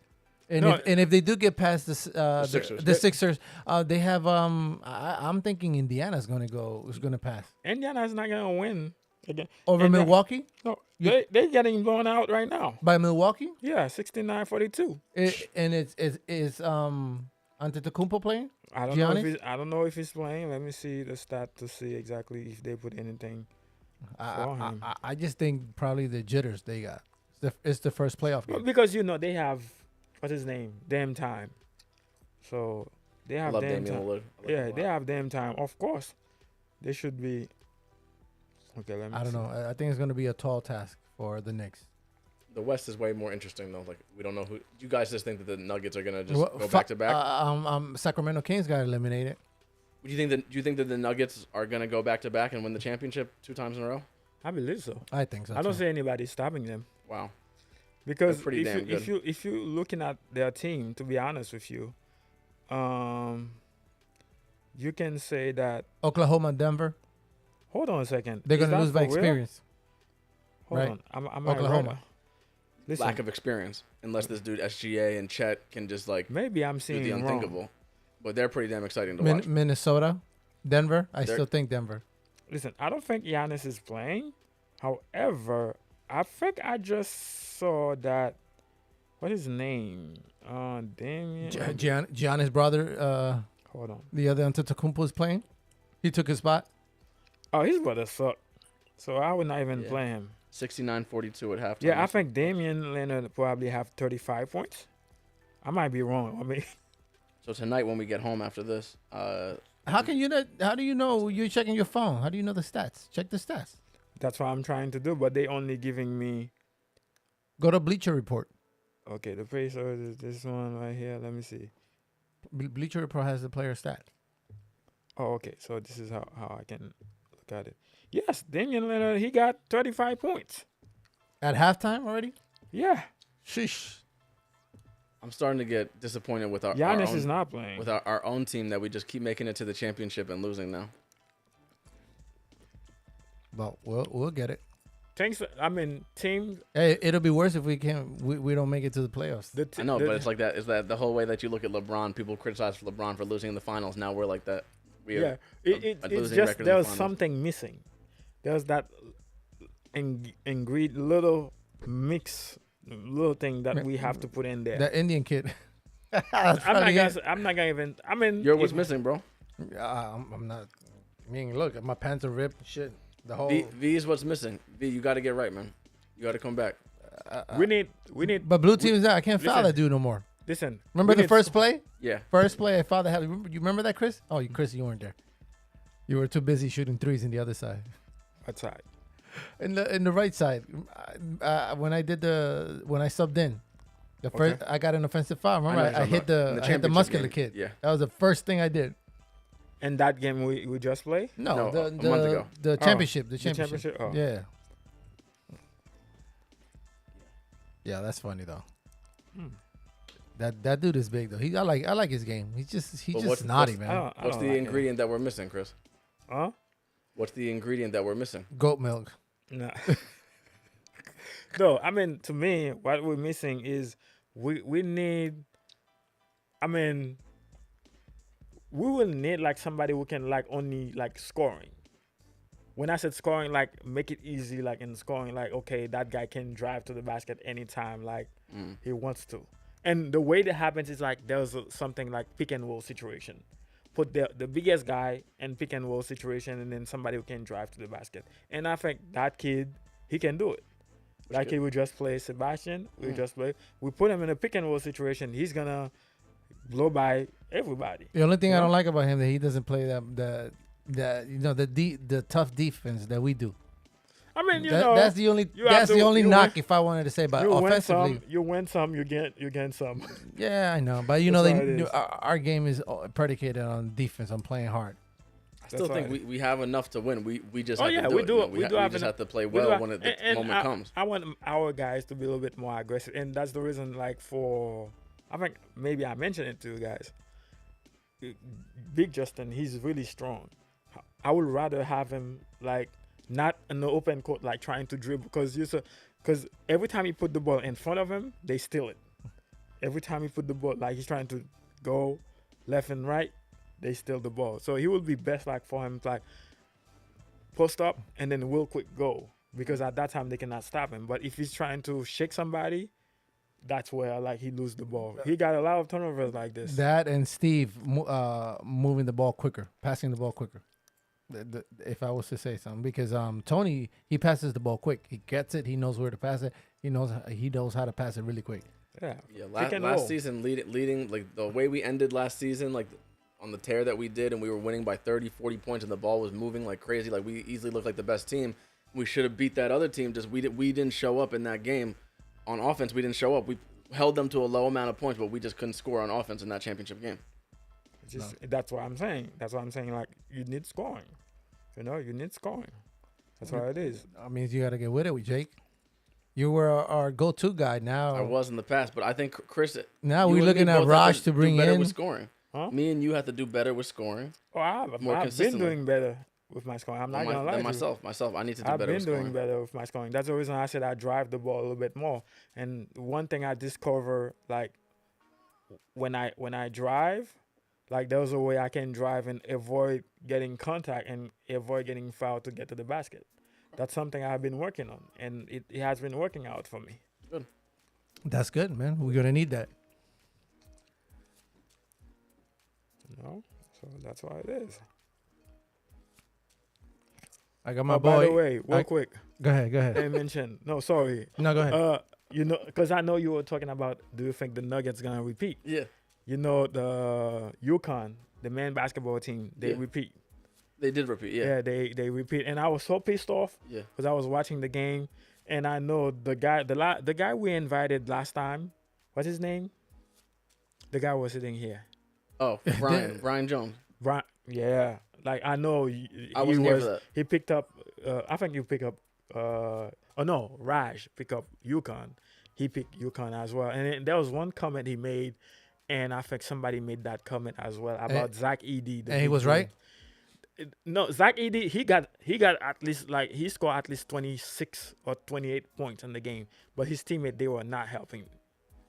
And No. if they do get past the Sixers. the Sixers, they have I'm thinking Indiana's going to pass Indiana's not gonna win again. over Indi- Milwaukee No, they're getting blown out right now. by Milwaukee. Yeah, 69-42. And it's Antetokounmpo playing. I don't know if Giannis? I don't know if he's playing. Let me see the stat to see exactly if they put anything for him. I just think probably the jitters they got. It's the first playoff But game. because they have what's his name, damn time. So they I have love damn Damian time. Lillard. I like Yeah, him a they lot. have damn time. Of course, they should be. Okay, let me. I don't see. know. I think it's going to be a tall task for the Knicks. The West is way more interesting though. Like we don't know who. You guys just think that the Nuggets are gonna just Well, go back to back? Sacramento Kings got eliminated. Do you think that the Nuggets are gonna go back to back and win the championship 2 times in a row? I believe so. I think so. I don't too. see anybody stopping them Wow. because That's pretty damn if you looking at their team, to be honest with you, you can say that. Oklahoma, Denver. Hold on a second. They're Is going to that lose by for real? experience. Hold right? on. I'm Oklahoma. Listen, Lack of experience, unless this dude SGA and Chet can just like maybe I'm do seeing the wrong. unthinkable. But they're pretty damn exciting to watch. Minnesota, Denver. I They're- still think Denver. Listen, I don't think Giannis is playing. However, I think I just saw that. What is his name? Damian. Giannis' brother, Hold on. the other Antetokounmpo is playing. He took his spot. Oh, his brother suck. So I would not even Yeah. play him. 69-42 at halftime. Yeah, I think Damian Lillard probably have 35 points. I might be wrong. I mean, So tonight when we get home after this, How can you not? How do you know you're checking your phone? How do you know the stats? Check the stats. that's what I'm trying to do. But they only giving me. Go to Bleacher Report. Okay, the Pacers is this one right here. Let me see. Bleacher Report has the player stat. Oh, okay. So this is how I can look at it. Yes, Damian Lillard, he got 35 points. At halftime already? Yeah. Sheesh. I'm starting to get disappointed with our Giannis own, is not playing. with our own team that we just keep making it to the championship and losing now. But we'll get it. Thanks. I mean, team. Hey, it'll be worse if we don't make it to the playoffs. I know, but it's like that. Is that the whole way that you look at LeBron? People criticize LeBron for losing in the finals. Now we're like that. We yeah. a It's losing just record in there the was finals. something missing. There's that ingredient, little mix, little thing that we have to put in there. That Indian kid. I'm not gonna even. I mean, You're what's if- missing, bro. I'm not. I mean, look, my pants are ripped. Shit. The whole. V is what's missing. V, you got to get right, man. You got to come back. We need. But blue team is there. I can't foul listen. that dude no more. Listen. Remember we the need- first play? Yeah. First play I fouled the hell. You remember that, Chris? Oh, Chris, you weren't there. You were too busy shooting threes in the other side. What side? In the right side. When I subbed in, the first I got an offensive foul. Remember, I know I you're hit talking about. In the the championship muscular game. kid. Yeah. That was the first thing I did. And that game we just played. No, the a month ago. the Oh, championship. The the championship. championship? Oh. Yeah. Yeah, that's funny though. Hmm. That dude is big though. I like his game. He's just But naughty, what's- man. I What's don't the like it. ingredient that we're missing, Chris? Huh? What's the ingredient that we're missing? Goat milk. No. No, I mean, to me, what we're missing is we need. I mean, we will need like somebody who can like only like scoring. When I said scoring, like make it easy, like in scoring, like okay, that guy can drive to the basket anytime, like he wants to. And the way that happens is like there's something like pick and roll situation. Put the biggest guy in pick and roll situation, and then somebody who can drive to the basket. And I think that kid, he can do it. That kid, we just play Sebastian. We put him in a pick and roll situation. He's gonna blow by everybody. The only thing I Yeah. don't like about him that he doesn't play the tough defense that we do. I mean, you know, That's the only you have to- you knock win- if I wanted to say. But you win offensively, some, you win some, you gain some. yeah, I know. But you know, That's how it is. our game is predicated on defense, on playing hard. I still think right. we have enough to win. We just Oh have yeah, to do we it. do. You know, We do we have just enough- have to play we do well have- when the and moment I, comes. I want our guys to be a little bit more aggressive, and that's the reason. Like for, I think maybe I mentioned it to you guys. Big Justin, he's really strong. I would rather have him like not in the open court, like trying to dribble, because every time he put the ball in front of him, they steal it. Every time he put the ball, like he's trying to go left and right, they steal the ball. So he would be best like for him to like post up and then real quick go, because at that time they cannot stop him. But if he's trying to shake somebody, that's where like he lose the ball. He got a lot of turnovers like this. That and Steve moving the ball quicker, passing the ball quicker. If I was to say something, because Tony, he passes the ball quick. He gets it. He knows where to pass it. He knows how to pass it really quick. Yeah, Yeah, Pick and roll. last season leading like the way we ended last season, like on the tear that we did, and we were winning by 30, 40 points, and the ball was moving like crazy. Like we easily looked like the best team. We should have beat that other team. Just we didn't show up in that game on offense. We didn't show up. We held them to a low amount of points, but we just couldn't score on offense in that championship game. That's what I'm saying. That's what I'm saying. Like you need scoring. You know, you need scoring. That's what it is. I mean, you got to get with it, Jake. You were our go-to guy. Now I was in the past, but I think Chris. Now you we're and me looking at both have Raj to do bring better in. with scoring. Huh? Me and you have to do better with scoring. Oh, I've More been consistently. doing better with my scoring. I'm not gonna lie to Than you. myself. I need to do I've better been with doing scoring. better with my scoring. That's the reason I said I drive the ball a little bit more. And one thing I discover, like when I drive, like there's a way I can drive and avoid getting contact and avoid getting fouled to get to the basket. That's something I've been working on, and it has been working out for me. That's good, man. We're gonna need that. You know, so that's why it is. I got my Oh, boy. by the way, real I- quick, Go ahead. I mentioned. No, sorry. No, go ahead. You know, because I know you were talking about. Do you think the Nuggets gonna repeat? Yeah, You know, the UConn, the men basketball team, they Yeah. repeat. they did repeat. Yeah, Yeah, they repeat, and I was so pissed off yeah. because I was watching the game, and I know the guy we invited last time. What's his name? The guy was sitting here. Oh, Brian Jones. Brian. Yeah, like I know. I wasn't here for that. He picked up. I think you pick up. Oh no, Raj picked up UConn. He picked UConn as well, and then there was one comment he made, and I think somebody made that comment as well about Zach Edey. and he was right? No, Zach Edey, he got at least like he scored at least 26 or 28 points in the game, but his teammate they were not helping.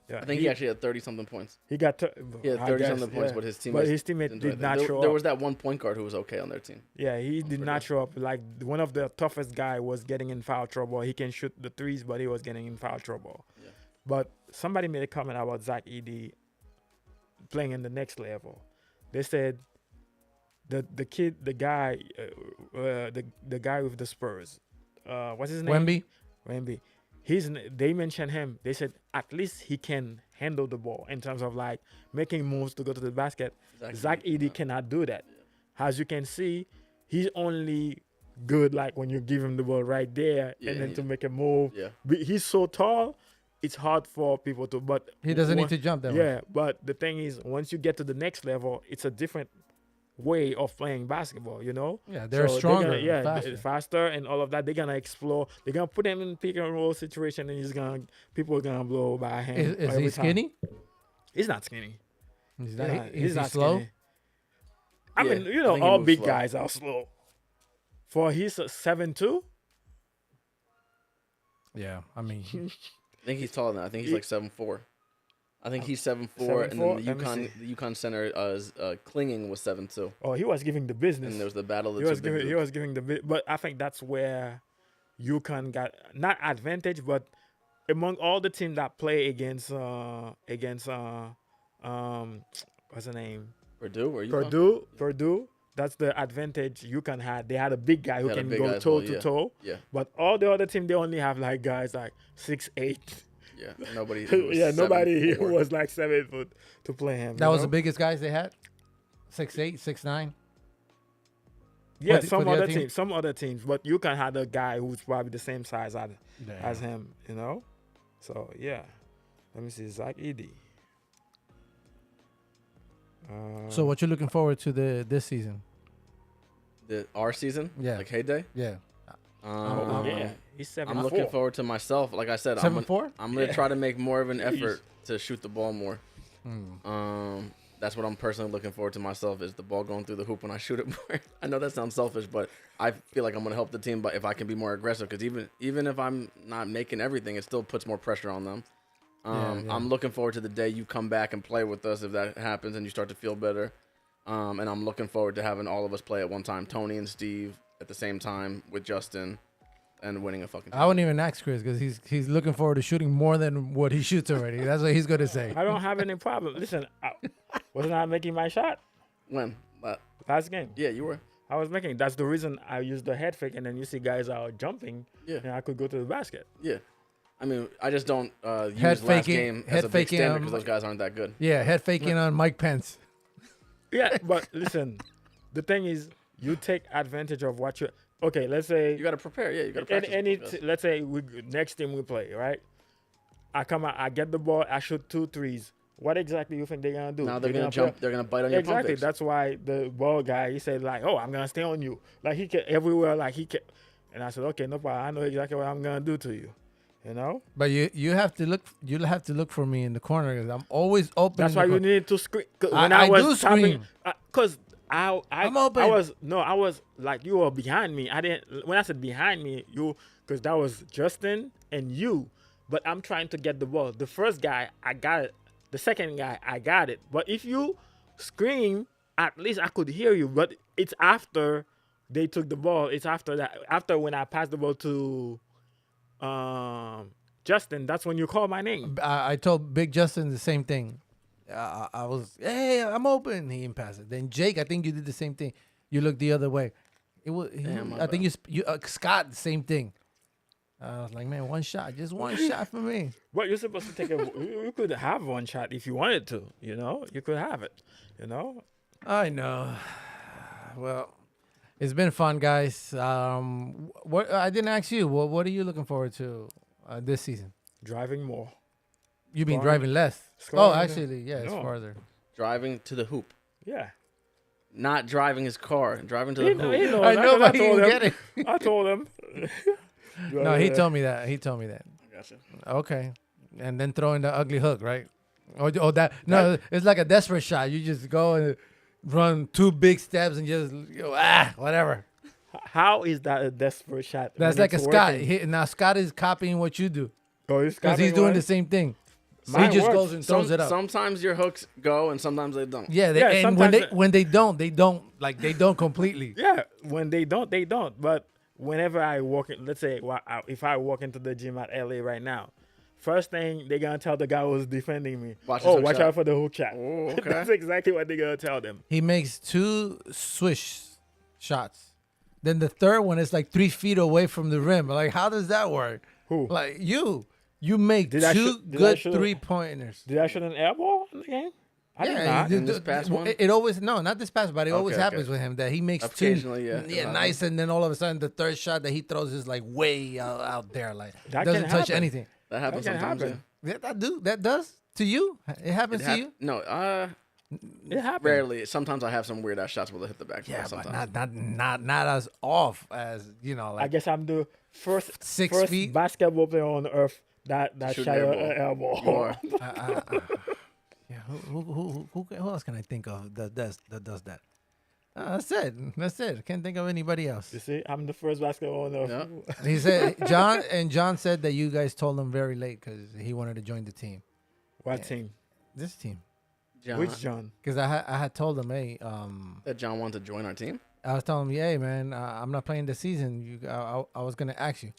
Yeah, I think he actually had 30-something points. he got He had I 30-something guess, points, yeah. but his teammate But his teammate did not show There up. was that one point guard who was okay on their team. Yeah, he did forget. not show up. Like one of the toughest guy was getting in foul trouble. He can shoot the threes, but he was getting in foul trouble. Yeah. But somebody made a comment about Zach Edey playing in the next level. They said the guy with the Spurs, what's his name? Wemby. They mentioned him. They said at least he can handle the ball in terms of like making moves to go to the basket. Zach Edey cannot do that. As you can see, he's only good like when you give him the ball right there and then to make a move. Yeah. But he's so tall, it's hard for people to. But He doesn't need to jump that way. Yeah, but the thing is, once you get to the next level, it's a different way of playing basketball, you know? Yeah, they're So stronger, They're gonna, faster. faster and all of that. They're gonna explore. They're gonna put him in pick and roll situation, and people are gonna blow by him. Is every he time. skinny? He's not skinny. He's He's he not slow? skinny. I Yeah, mean, you I know, think he all moves big slow. guys are slow. For he's a 7'2", Yeah, I mean, I think he's taller than that. I think he's like 7'4". I think he's 7'4", and 7'4"? then Let me the UConn center Clinging was 7'2", oh, he was giving the business. and there was the battle of He the was two big giving. He dudes. was giving the bit, but I think that's where UConn got not advantage, but among all the teams that play against what's the name? Purdue or UConn? Purdue. That's the advantage UConn had. They had a big guy who Had a can big go guy as toe well, to yeah. toe. Yeah, But all the other team, they only have like guys like 6'8". yeah. Nobody. who was Yeah, nobody 7'4". was like 7 foot to play him. that you was know? the biggest guys they had. 6'8", 6'9". Yeah, For some the other other team? teams, some other teams, but you can have a guy who's probably the same size as him, you know. So yeah, let me see, Zach Edey. So what you looking forward to this season? Our season, Yeah. like heyday. Yeah. Yeah, he's 7. I'm looking forward to myself. Like I said, 7-4? I'm gonna try to make more of an Jeez. effort to shoot the ball more. That's what I'm personally looking forward to myself is the ball going through the hoop when I shoot it more. I know that sounds selfish, but I feel like I'm gonna help the team. But if I can be more aggressive, because even if I'm not making everything, it still puts more pressure on them. I'm looking forward to the day you come back and play with us if that happens and you start to feel better. And I'm looking forward to having all of us play at one time, Tony and Steve at the same time with Justin, and winning a fucking. I wouldn't even ask Chris because he's looking forward to shooting more than what he shoots already. That's what he's gonna say. I don't have any problem. Listen, wasn't I making my shot When? last game? Yeah, you were. I was making. That's the reason I used the head fake, and then you see guys are jumping. Yeah. And I could go to the basket. Yeah. I mean, I just don't use Head last faking- game head as a big faking, standard because those guys aren't that good. Yeah, head faking on Mike Pence. Yeah, but listen, the thing is, you take advantage of what you. Okay, let's say You got to prepare. Yeah, you got to practice. let's say next team we play, right? I come out, I get the ball, I shoot 2 threes. What exactly you think they're gonna do? Now they're gonna jump. They're gonna bite on your pump Exactly. fakes. That's why the ball guy he said like, "Oh, I'm gonna stay on you." Like he kept everywhere. Like he kept, and I said, "Okay, no problem. I know exactly what I'm gonna do to you." You know. But you have to look. You'll have to look for me in the corner because I'm always open. That's in why the you corner. need to scream. I do scream. Because I'm open. I was like you were behind me. I didn't. When I said behind me, because that was Justin and you. But I'm trying to get the ball. The first guy, I got it. The second guy, I got it. But if you scream, at least I could hear you. But it's after they took the ball. It's after that. After when I passed the ball to Justin, that's when you call my name. I told Big Justin the same thing. I was, hey, I'm open. He didn't pass it. Then Jake, I think you did the same thing. You looked the other way. It was. I think you Scott, the same thing. I was like, man, one shot, just one shot for me. But you're supposed to take you could have one shot if you wanted to. You know, you could have it. You know. I know. Well, it's been fun, guys. What I didn't ask you. What are you looking forward to this season? Driving more. You mean Scoring. driving less? Scoring. Oh, actually, yeah, it's No. farther. Driving to the hoop, Yeah. not driving his car. Driving to the He hoop. knows. I know, but he told didn't him. get it. I told him. No, he told me that. He told me that. I gotcha. Okay, and then throw in the ugly hook, right? Oh, that no, it's like a desperate shot. You just go and run 2 big steps and just whatever. How is that a desperate shot? That's when like a it's Scott. working? Now Scott is copying what you do Oh, it's because he's copying doing one? the same thing. So Mine he just works. goes and throws it up. Sometimes your hooks go and sometimes they don't. Yeah, Yeah, and when sometimes they don't, they don't completely. Yeah, when they don't, they don't. But whenever I walk in, let's say if I walk into the gym at LA right now, first thing they're gonna tell the guy who's defending me, Watch his hook watch shot." out for the hook shot. Oh, okay. That's exactly what they're gonna tell them. He makes 2 swish shots. Then the third one is like 3 feet away from the rim. Like, how does that work? Who? Like you make Did I 2 shoot- did I good shoot- 3-pointers. Did I shoot an air ball in the game? I did not. he In this past one? It always not this past, but it always Okay, happens okay. with him that he makes 2. Occasionally, yeah. Yeah, nice, and then all of a sudden the third shot that he throws is like way out there, like That doesn't can touch happen. anything. That happens That can sometimes. happen. That does to you? It happens to you? No, It happened. rarely. Sometimes I have some weird ass shots where they hit the back. Yeah, but sometimes. not as off as I like guess I'm the first 6 first feet. basketball player on earth that Shoot shot an an air ball. You are. Yeah, who else can I think of that does that? That's it. That's it. Can't think of anybody else. You see, I'm the first basketball on earth. Yeah. He said John said that you guys told him very late because he wanted to join the team. What team? This team. John, Which John? Because I had told him, hey, that John wanted to join our team. I was telling him, hey man, I'm not playing this season. I was gonna ask you.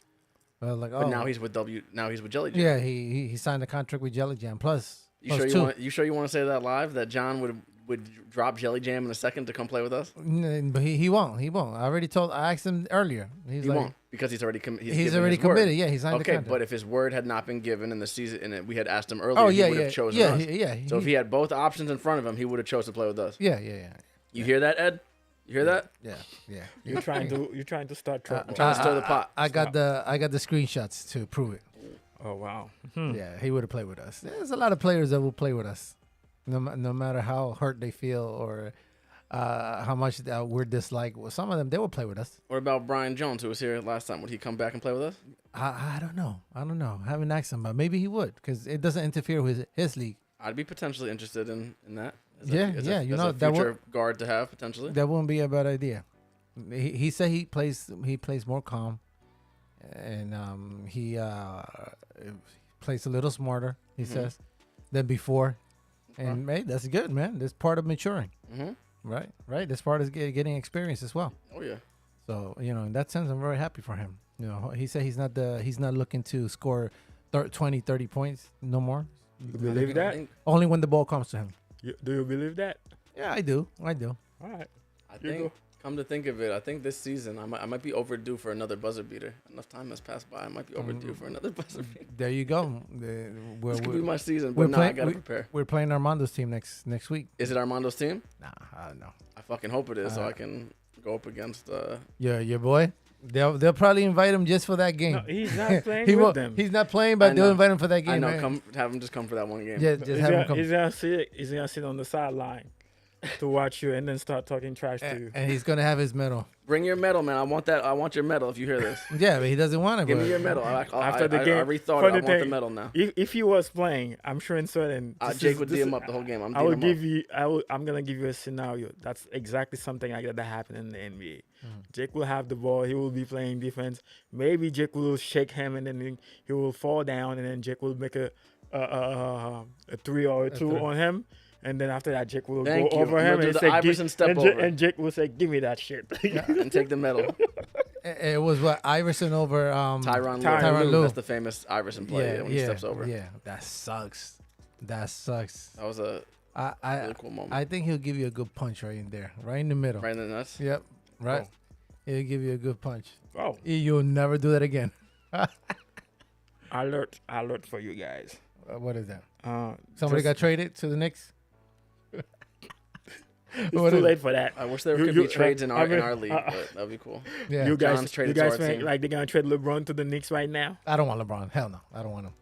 But I was like, oh, But now he's with Now he's with Jelly Jam. yeah, he signed a contract with Jelly Jam plus. You plus sure 2. you sure you want to say that live? That John would drop Jelly Jam in a second to come play with us? But he won't. He won't. I asked him earlier. He's He like, won't because he's already he's given already his word. committed. Yeah, he signed the Okay, contract. but if his word had not been given in the season, and we had asked him earlier, oh he yeah, would yeah, have chosen yeah, us. yeah. So if he had both options in front of him, he would have chose to play with us. yeah. You hear that, Ed? You hear that? Yeah, yeah. You're trying to start trouble. I'm trying to stir the pot. I got the screenshots to prove it. Oh wow. Yeah, he would have played with us. There's a lot of players that will play with us, no matter how hurt they feel or how much we're disliked. Well, some of them they will play with us. What about Brian Jones, who was here last time? Would he come back and play with us? I don't know. I haven't asked him, but maybe he would because it doesn't interfere with his league. I'd be potentially interested in that. As Yeah, as yeah, as you know, a that would- future guard to have potentially. That wouldn't be a bad idea. He said he plays more calm, and he plays a little smarter. He says than before, and hey, that's good, man. That's part of maturing, right? Right. That's part of getting experience as well. Oh yeah. So in that sense, I'm very happy for him. He said he's not looking to score 20, 30 points no more. You believe that? Only when the ball comes to him. Do you believe that? Yeah, I do. All right. I You think, go. come to think of it, I think this season I might be overdue for another buzzer beater. Enough time has passed by. I might be overdue for another buzzer beater. There you go. This could be my season, we're but now I playing- gotta prepare. We're playing Armando's team next week. Is it Armando's team? Nah, I don't know. I fucking hope it is, so I can go up against. Your boy. They'll probably invite him just for that game. No, he's not playing He with won't. them. He's not playing, I but they'll know. invite him for that game. I know. man. Have him just come for that one game. Yeah, just have him come. He's gonna sit on the sideline to watch you and then start talking trash to you. And he's gonna have his medal. Bring your medal, man. I want that. I want your medal. If you hear this, Yeah, but he doesn't want it. give but me your medal. After the game, I rethought it. I funny want the thing, medal now. If he was playing, I'm sure in certain. Jake would D him up the whole game. I will give you. I'm gonna give you a scenario. That's exactly something like that happened in the NBA. Jake will have the ball. He will be playing defense. Maybe Jake will shake him and then he will fall down and then Jake will make a 3 or a 2 on him. And then after that, Jake will Thank go you. over You'll him do and the say, Iverson step and, over. and Jake will say, "Give me that shit." And take the medal. It was what Iverson over Tyronn Tyronn Lue. Lue. That's the famous Iverson play when he steps over. Yeah, that sucks. That sucks. That was a I really cool moment. I think he'll give you a good punch right in there, right in the middle. Right in the nuts. Yep. Right. Oh. He'll give you a good punch. Oh, You'll never do that again. alert for you guys. What is that? just- Somebody got traded to the Knicks. It's What too is- late for that. I wish there You- could you- be trades in I our mean, league, but that'd be cool. Yeah. You guys, John's traded you to guys our think team. like they're gonna trade LeBron to the Knicks right now? I don't want LeBron. Hell no. I don't want him.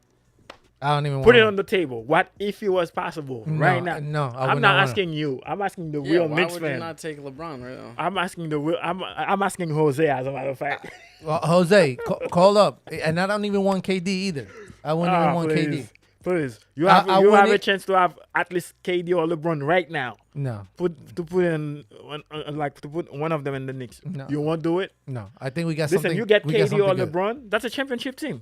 I don't even Put want it him. on the table. What if it was possible right now? No, I I'm would not want him. asking you. I'm asking the Yeah, real why Knicks would you fan. not take LeBron right now? I'm asking the real. I'm asking Jose as a matter of fact. Well, Jose, call up. And I don't even want KD either. I wouldn't even want please, KD. please. You I have you have wouldn't- a chance to have at least KD or LeBron right now. No, Put in to put one of them in the Knicks. No. You won't do it. no. I think we got Listen, something. you get we got KD or something good. LeBron. That's a championship team.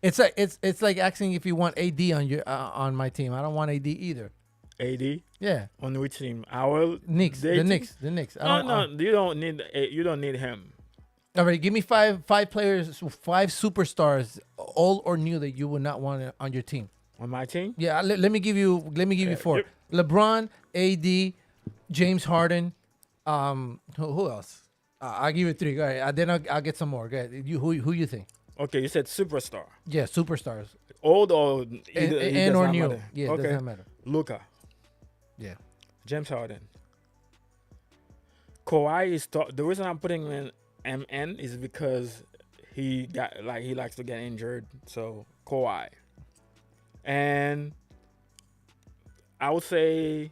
It's like asking if you want AD on your on my team. I don't want AD either. AD Yeah, on which team? Our Knicks. they The team? Knicks. The Knicks. No, no, you don't need him. All right, give me five players, 5 superstars, old or new, that you would not want on your team. On my team? Yeah, let me give you 4. LeBron, AD, James Harden. Who else? I'll give you 3. Go ahead. Then I'll get some more. Go ahead. Who you think? Okay, you said superstar. Yeah, superstars. Old or either, And or new. Yeah, okay. doesn't matter. Luka, Yeah. James Harden. Kawhi is the reason I'm putting him in MN is because he likes to get injured. So Kawhi. And I would say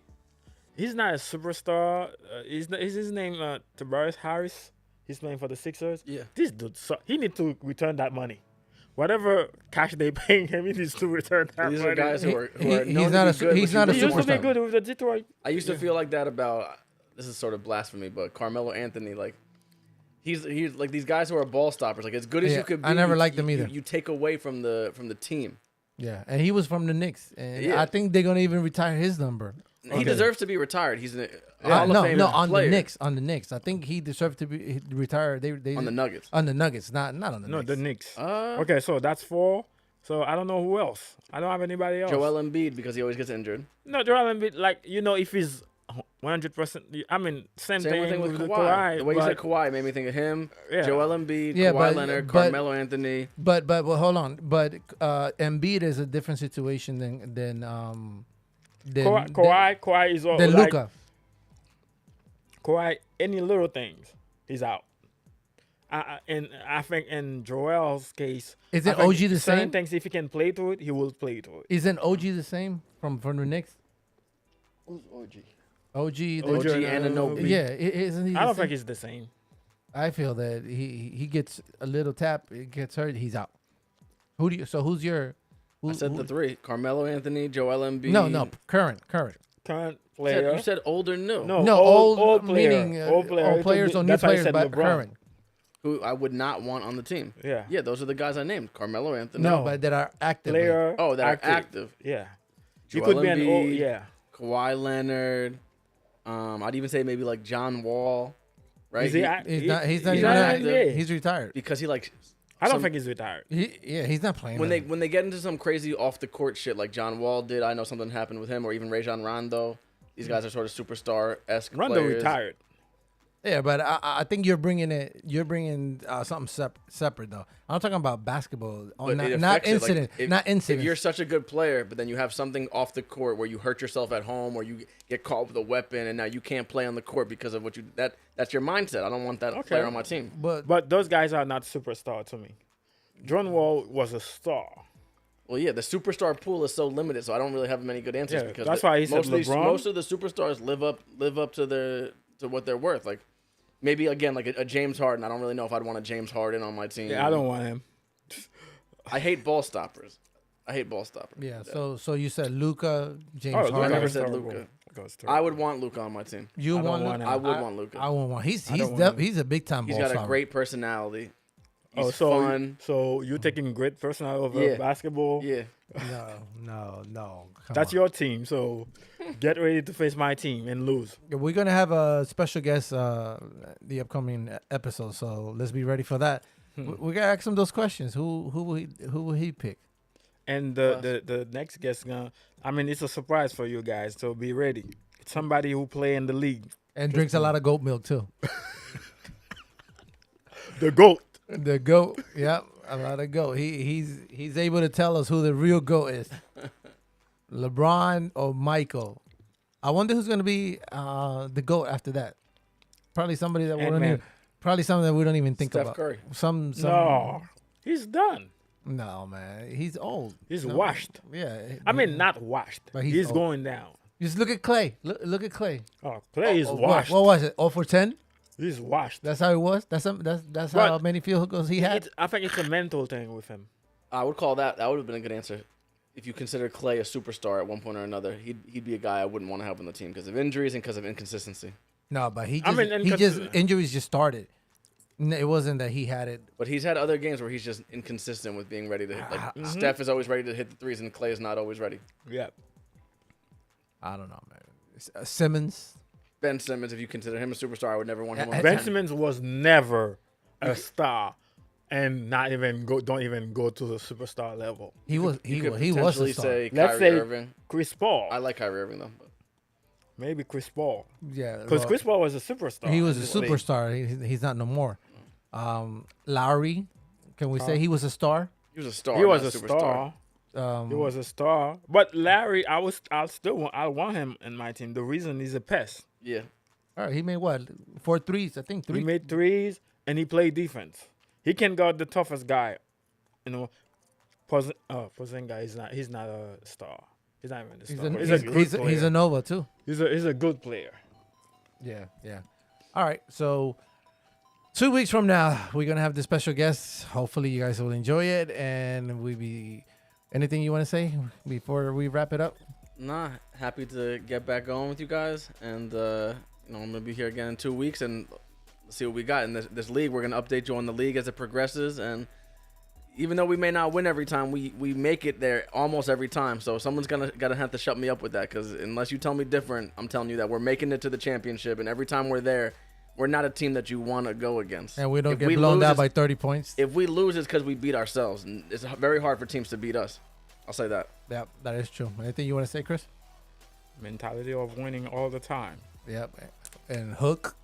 he's not a superstar. Is his name Tobias Harris? He's playing for the Sixers. Yeah. This dude, he need to return that money. Whatever cash they paying him, he needs to return that These money. are guys who are He's known not to a be good, he's but not a He you- used to be superstar. good with the Detroit. I used to feel like that about. This is sort of blasphemy, but Carmelo Anthony, like he's like these guys who are ball stoppers. Like as good as Yeah, you could be, I never you- liked them you- either. You take away from the team. Yeah, and he was from the Knicks, and Yeah. I think they're gonna even retire his number. He deserves to be retired. He's a Yeah, Hall of Fame on player. the Knicks. On the Knicks, I think he deserved to be retired. They on the Nuggets. on the Nuggets, not on the No, Knicks. the Knicks. Uh, Okay, so that's 4. So I don't know who else. I don't have anybody else. Joel Embiid because he always gets injured. No, Joel Embiid. Like if he's 100%. I mean, same Thing with the Kawhi. The way you said but- Kawhi made me think of him. Yeah. Joel Embiid, Yeah, Kawhi but- Leonard, but- Carmelo Anthony. But well, hold on. But Embiid is a different situation than Kawhi is all than like, Luka. Kawhi any little things, he's out. And I think in Joel's case, Isn't I think OG the certain same? things, if he can play through it, he will play through it. Isn't OG the same from the Knicks? Who's OG? OG, the, OG Anunoby. yeah, isn't he? I the don't same? think he's the same. I feel that he gets a little tap, it gets hurt, he's out. Who do you? So who's your? Who, I said the three: Carmelo Anthony, Joel Embiid. No, current. Current You player. said older, new. No, No, old player. meaning Old player. old players or new That's why I players, said but LeBron. current. Who I would not want on the team. Yeah. Yeah, those are the guys I named: Carmelo Anthony. No, but that are active. Player. Oh, that are active. Yeah. He Joel could be an old. Embiid. Yeah. Kawhi Leonard. I'd even say maybe like John Wall. Right? Is he He's not. He's not he's even not active. active. He's retired. because he like I don't some- think he's retired. He's not playing. when them. they get into some crazy off the court shit like John Wall did. I know something happened with him, or even Rajon Rondo. These guys are sort of superstar esque Rondo players. retired. Yeah, but I think you're bringing it. You're bringing something separate though. I'm talking about basketball. But it Not affects it, like, incident. if- Not incident. If you're such a good player, but then you have something off the court where you hurt yourself at home, or you get caught with a weapon, and now you can't play on the court because of what you that's your mindset. I don't want that Okay. player on my team. But those guys are not superstar to me. John Wall was a star. Well, yeah, the superstar pool is so limited, so I don't really have many good answers Yeah, because that's why he said LeBron. most of the superstars live up to what they're worth. Like maybe again like a James Harden. I don't really know if I'd want a James Harden on my team. Yeah, I don't want him. I hate ball stoppers. yeah. So you said Luca, James Oh, Luka Harden. never was said terrible. Luka. Luka was I terrible. would want Luca on my team. You I don't want? want Luka? him. I would want Luca. I won't want. I don't want him. He's a big time He's ball got a stopper. great personality. He's so fun. so you taking great personality over Yeah. basketball? Yeah. No. Come That's on. your team. So get ready to face my team and lose. We're gonna have a special guest the upcoming episode, so let's be ready for that. We gotta ask him those questions. Who will he pick? And the next guest gonna. I mean, it's a surprise for you guys. So be ready. It's somebody who play in the league. And drinks a lot of goat milk too. The GOAT. The goat, yep, a lot of goat. He's able to tell us who the real goat is. LeBron or Michael. I wonder who's gonna be the goat after that. Probably somebody that we don't Ant-Man. even, probably something that we don't even think Steph about. Curry. Some No, he's done. no man, he's old. He's No. washed. Yeah, I mean, not washed. But He's, he's old. going down. just look at Clay. Look at Clay. Oh, Clay is What washed. was it? 0 for 10. He's washed. That's how it was. That's But how many field goals he had. I think it's a mental thing with him. I would call that would have been a good answer. If you consider Clay a superstar at one point or another, he'd be a guy I wouldn't want to have on the team because of injuries and because of inconsistency. No, but I mean, and injuries just started. It wasn't that he had it. But he's had other games where he's just inconsistent with being ready to hit. Like Steph is always ready to hit the threes, and Clay is not always ready. Yeah. I don't know, man. Simmons. Ben Simmons, if you consider him a superstar, I would never want him on my Ben team. Simmons was never a star, and don't even go to the superstar level. He was You could he was a potentially star. say Let's Kyrie say Irving. Chris Paul. I like Kyrie Irving though. But Maybe Chris Paul, Yeah, because well, Chris Paul was a superstar. he was in a this league. superstar. He's not no more. Lowry, can we say he was a star? he was a star. He was not a superstar. star. He was a star. But Larry, I want him in my team. The reason he's a pest. Yeah. All right, he made what? 4 threes, I think. He 3. made threes and he played defense. He can guard the toughest guy. You know, Pozinga he's not a star. He's not even a star. He's a good player. He's a Nova too. He's a good player. Yeah. All right, so 2 weeks from now, we're gonna have the special guests. Hopefully, you guys will enjoy it, and anything you want to say before we wrap it up? Nah, happy to get back going with you guys, and I'm gonna be here again in 2 weeks, and see what we got in this league. We're gonna update you on the league as it progresses, and even though we may not win every time, we make it there almost every time. So someone's gotta have to shut me up with that, because unless you tell me different, I'm telling you that we're making it to the championship, and every time we're there, we're not a team that you want to go against. And we don't If get we blown lose, out it's- by 30 points. If we lose, it's because we beat ourselves, and it's very hard for teams to beat us. I'll say that. Yeah, that is true. Anything you want to say, Chris? Mentality of winning all the time. Yep. And hook.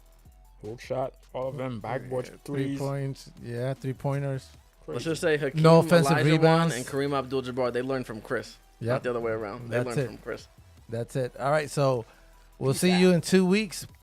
Hook shot, all of them, backboard 3 threes. points. Yeah, 3-pointers. Let's just say Hakeem, No offensive Elijah rebounds. Wan, and Kareem Abdul-Jabbar, they learned from Chris. Yep. Not the other way around. They That's learned it. from Chris. That's it. All right, so we'll see you in 2 weeks.